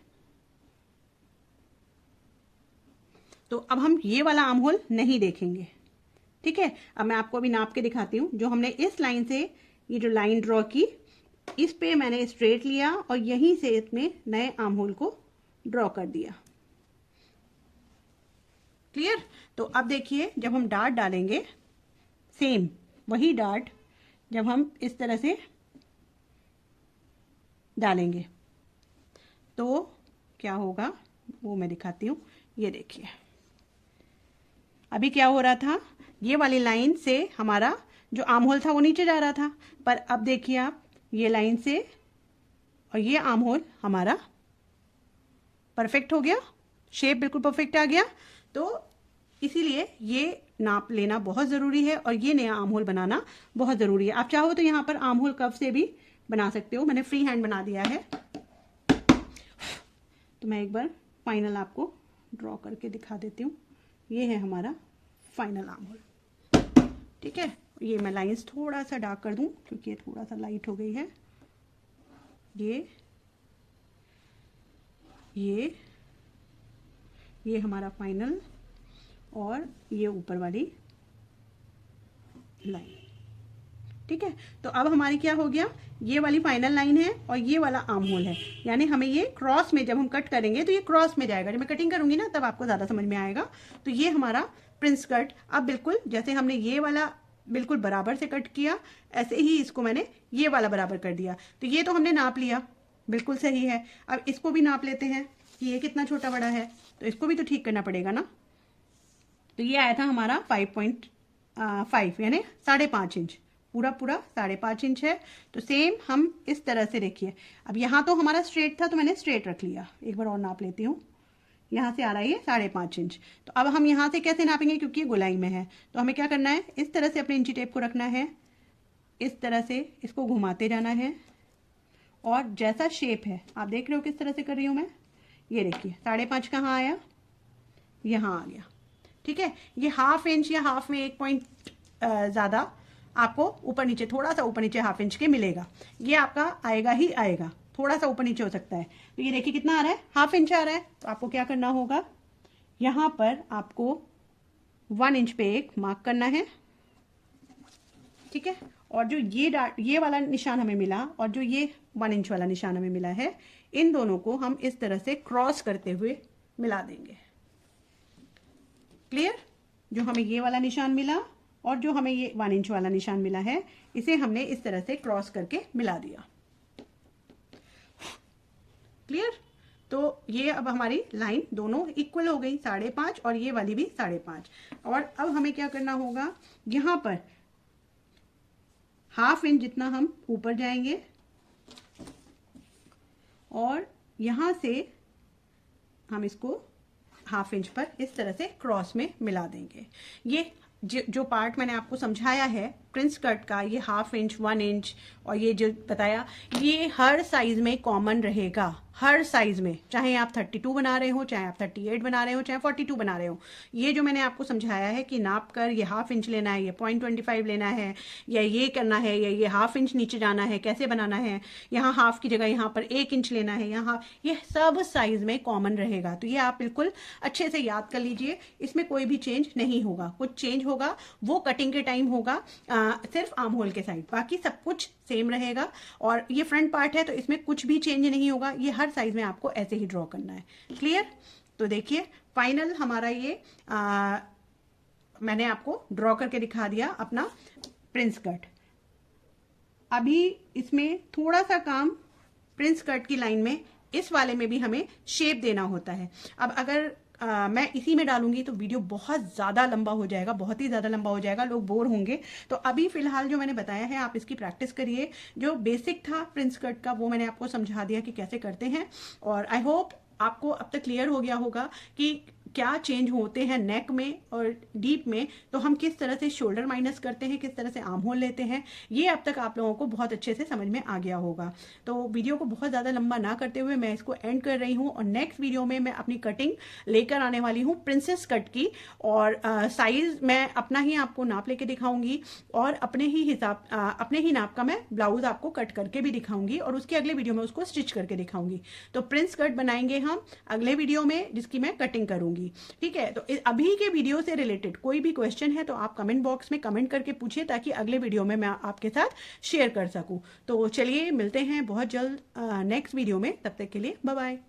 तो अब हम ये वाला आर्म होल नहीं देखेंगे, ठीक है। अब मैं आपको अभी नाप के दिखाती हूँ। जो हमने इस लाइन से ये जो लाइन ड्रॉ की, इस पे मैंने स्ट्रेट लिया और यहीं से इसमें नए आर्म होल को ड्रॉ कर दिया। क्लियर। तो अब देखिए जब हम डार्ट डालेंगे, सेम वही डार्ट जब हम इस तरह से डालेंगे तो क्या होगा वो मैं दिखाती हूँ। ये देखिए अभी क्या हो रहा था, ये वाली लाइन से हमारा जो आर्म होल था वो नीचे जा रहा था, पर अब देखिए आप ये लाइन से और ये आर्म होल हमारा परफेक्ट हो गया, शेप बिल्कुल परफेक्ट आ गया। तो इसीलिए ये नाप लेना बहुत ज़रूरी है और ये नया आर्म होल बनाना बहुत ज़रूरी है। आप चाहो तो यहाँ पर आर्म होल कव से भी बना सकते हो, मैंने फ्री हैंड बना दिया है। तो मैं एक बार फाइनल आपको ड्रॉ करके दिखा देती हूँ। ये है हमारा फाइनल आर्म होल, ठीक है। ये मैं लाइंस थोड़ा सा डार्क कर दूँ क्योंकि ये थोड़ा सा लाइट हो गई है। ये हमारा फाइनल, और ये ऊपर वाली लाइन, ठीक है। तो अब हमारी क्या हो गया, ये वाली फाइनल लाइन है और ये वाला आर्म होल है, यानी हमें ये क्रॉस में जब हम कट करेंगे तो ये क्रॉस में जाएगा। जब मैं कटिंग करूंगी ना तब आपको ज़्यादा समझ में आएगा। तो ये हमारा प्रिंस कट, अब बिल्कुल जैसे हमने ये वाला बिल्कुल बराबर से कट किया, ऐसे ही इसको मैंने ये वाला बराबर कर दिया। तो ये तो हमने नाप लिया, बिल्कुल सही है। अब इसको भी नाप लेते हैं कि ये कितना छोटा बड़ा है, तो इसको भी तो ठीक करना पड़ेगा ना। तो ये आया था हमारा 5.5 यानी 5.5 इंच, पूरा पूरा 5.5 इंच है। तो सेम हम इस तरह से देखिए, अब यहाँ तो हमारा स्ट्रेट था तो मैंने स्ट्रेट रख लिया, एक बार और नाप लेती हूँ। यहाँ से आ रहा है ये 5.5 इंच। तो अब हम यहाँ से कैसे नापेंगे, क्योंकि ये गोलाई में है तो हमें क्या करना है, इस तरह से अपने इंची टेप को रखना है, इस तरह से इसको घुमाते जाना है और जैसा शेप है आप देख रहे हो किस तरह से कर रही हूँ मैं, ये देखिए 5.5 कहाँ आया, यहाँ आ गया। ठीक है, ये 1/2 इंच या हाफ में 1 पॉइंट ज़्यादा आपको ऊपर नीचे, थोड़ा सा ऊपर नीचे 1/2 इंच के मिलेगा, ये आपका आएगा ही आएगा, थोड़ा सा ऊपर नीचे हो सकता है। तो ये देखिए कितना आ रहा है, 1/2 इंच आ रहा है। तो आपको क्या करना होगा, यहाँ पर आपको 1 इंच पे एक मार्क करना है। ठीक है, और जो ये वाला निशान हमें मिला और जो ये 1 इंच वाला निशान हमें मिला है, इन दोनों को हम इस तरह से क्रॉस करते हुए मिला देंगे। क्लियर, जो हमें ये वाला निशान मिला और जो हमें ये 1 इंच वाला निशान मिला है, इसे हमने इस तरह से क्रॉस करके मिला दिया। क्लियर, तो ये अब हमारी लाइन दोनों इक्वल हो गई, 5.5 और ये वाली भी 5.5। और अब हमें क्या करना होगा, यहाँ पर 1/2 इंच जितना हम ऊपर जाएंगे और यहाँ से हम इसको 1/2 इंच पर इस तरह से क्रॉस में मिला देंगे। ये जो पार्ट मैंने आपको समझाया है प्रिंस कट का, ये 1/2 इंच, 1 इंच और ये जो बताया, ये हर साइज में कॉमन रहेगा, हर साइज में, चाहे आप 32 बना रहे हो, चाहे आप 38 बना रहे हो, चाहे 42 बना रहे हो। ये जो मैंने आपको समझाया है कि नाप कर ये 1/2 इंच लेना है, ये 0.25 लेना है, या ये करना है, या ये 1/2 इंच नीचे जाना है, कैसे बनाना है, यहाँ 1/2 की जगह यहाँ पर 1 इंच लेना है, यहाँ, ये सब साइज में कॉमन रहेगा। तो ये आप बिल्कुल अच्छे से याद कर लीजिए, इसमें कोई भी चेंज नहीं होगा। कुछ चेंज होगा वो कटिंग के टाइम होगा, सिर्फ आर्म होल के साइड, बाकी सब कुछ सेम रहेगा। और ये फ्रंट पार्ट है तो इसमें कुछ भी चेंज नहीं होगा, ये हर साइज में आपको ऐसे ही ड्रॉ करना है। क्लियर, तो देखिए फाइनल हमारा ये मैंने आपको ड्रॉ करके दिखा दिया अपना प्रिंस कट। अभी इसमें थोड़ा सा काम प्रिंस कट की लाइन में, इस वाले में भी हमें शेप देना होता है। अब अगर मैं इसी में डालूंगी तो वीडियो बहुत ज़्यादा लंबा हो जाएगा, बहुत ही ज़्यादा लंबा हो जाएगा, लोग बोर होंगे। तो अभी फिलहाल जो मैंने बताया है आप इसकी प्रैक्टिस करिए। जो बेसिक था प्रिंस कट का वो मैंने आपको समझा दिया कि कैसे करते हैं, और आई होप आपको अब तक क्लियर हो गया होगा कि क्या चेंज होते हैं नेक में और डीप में, तो हम किस तरह से शोल्डर माइनस करते हैं, किस तरह से आर्म होल लेते हैं, ये अब तक आप लोगों को बहुत अच्छे से समझ में आ गया होगा। तो वीडियो को बहुत ज़्यादा लंबा ना करते हुए मैं इसको एंड कर रही हूँ, और नेक्स्ट वीडियो में मैं अपनी कटिंग लेकर आने वाली हूँ प्रिंसेस कट की, और साइज मैं अपना ही आपको नाप लेके दिखाऊंगी, और अपने ही नाप का मैं ब्लाउज आपको कट करके भी दिखाऊंगी, और उसके अगले वीडियो में उसको स्टिच करके दिखाऊंगी। तो प्रिंस कट बनाएंगे हम अगले वीडियो में, जिसकी मैं कटिंग करूंगी। ठीक है, तो अभी के वीडियो से रिलेटेड कोई भी क्वेश्चन है तो आप कमेंट बॉक्स में कमेंट करके पूछिए, ताकि अगले वीडियो में मैं आपके साथ शेयर कर सकूं। तो चलिए मिलते हैं बहुत जल्द नेक्स्ट वीडियो में, तब तक के लिए बाय बाय।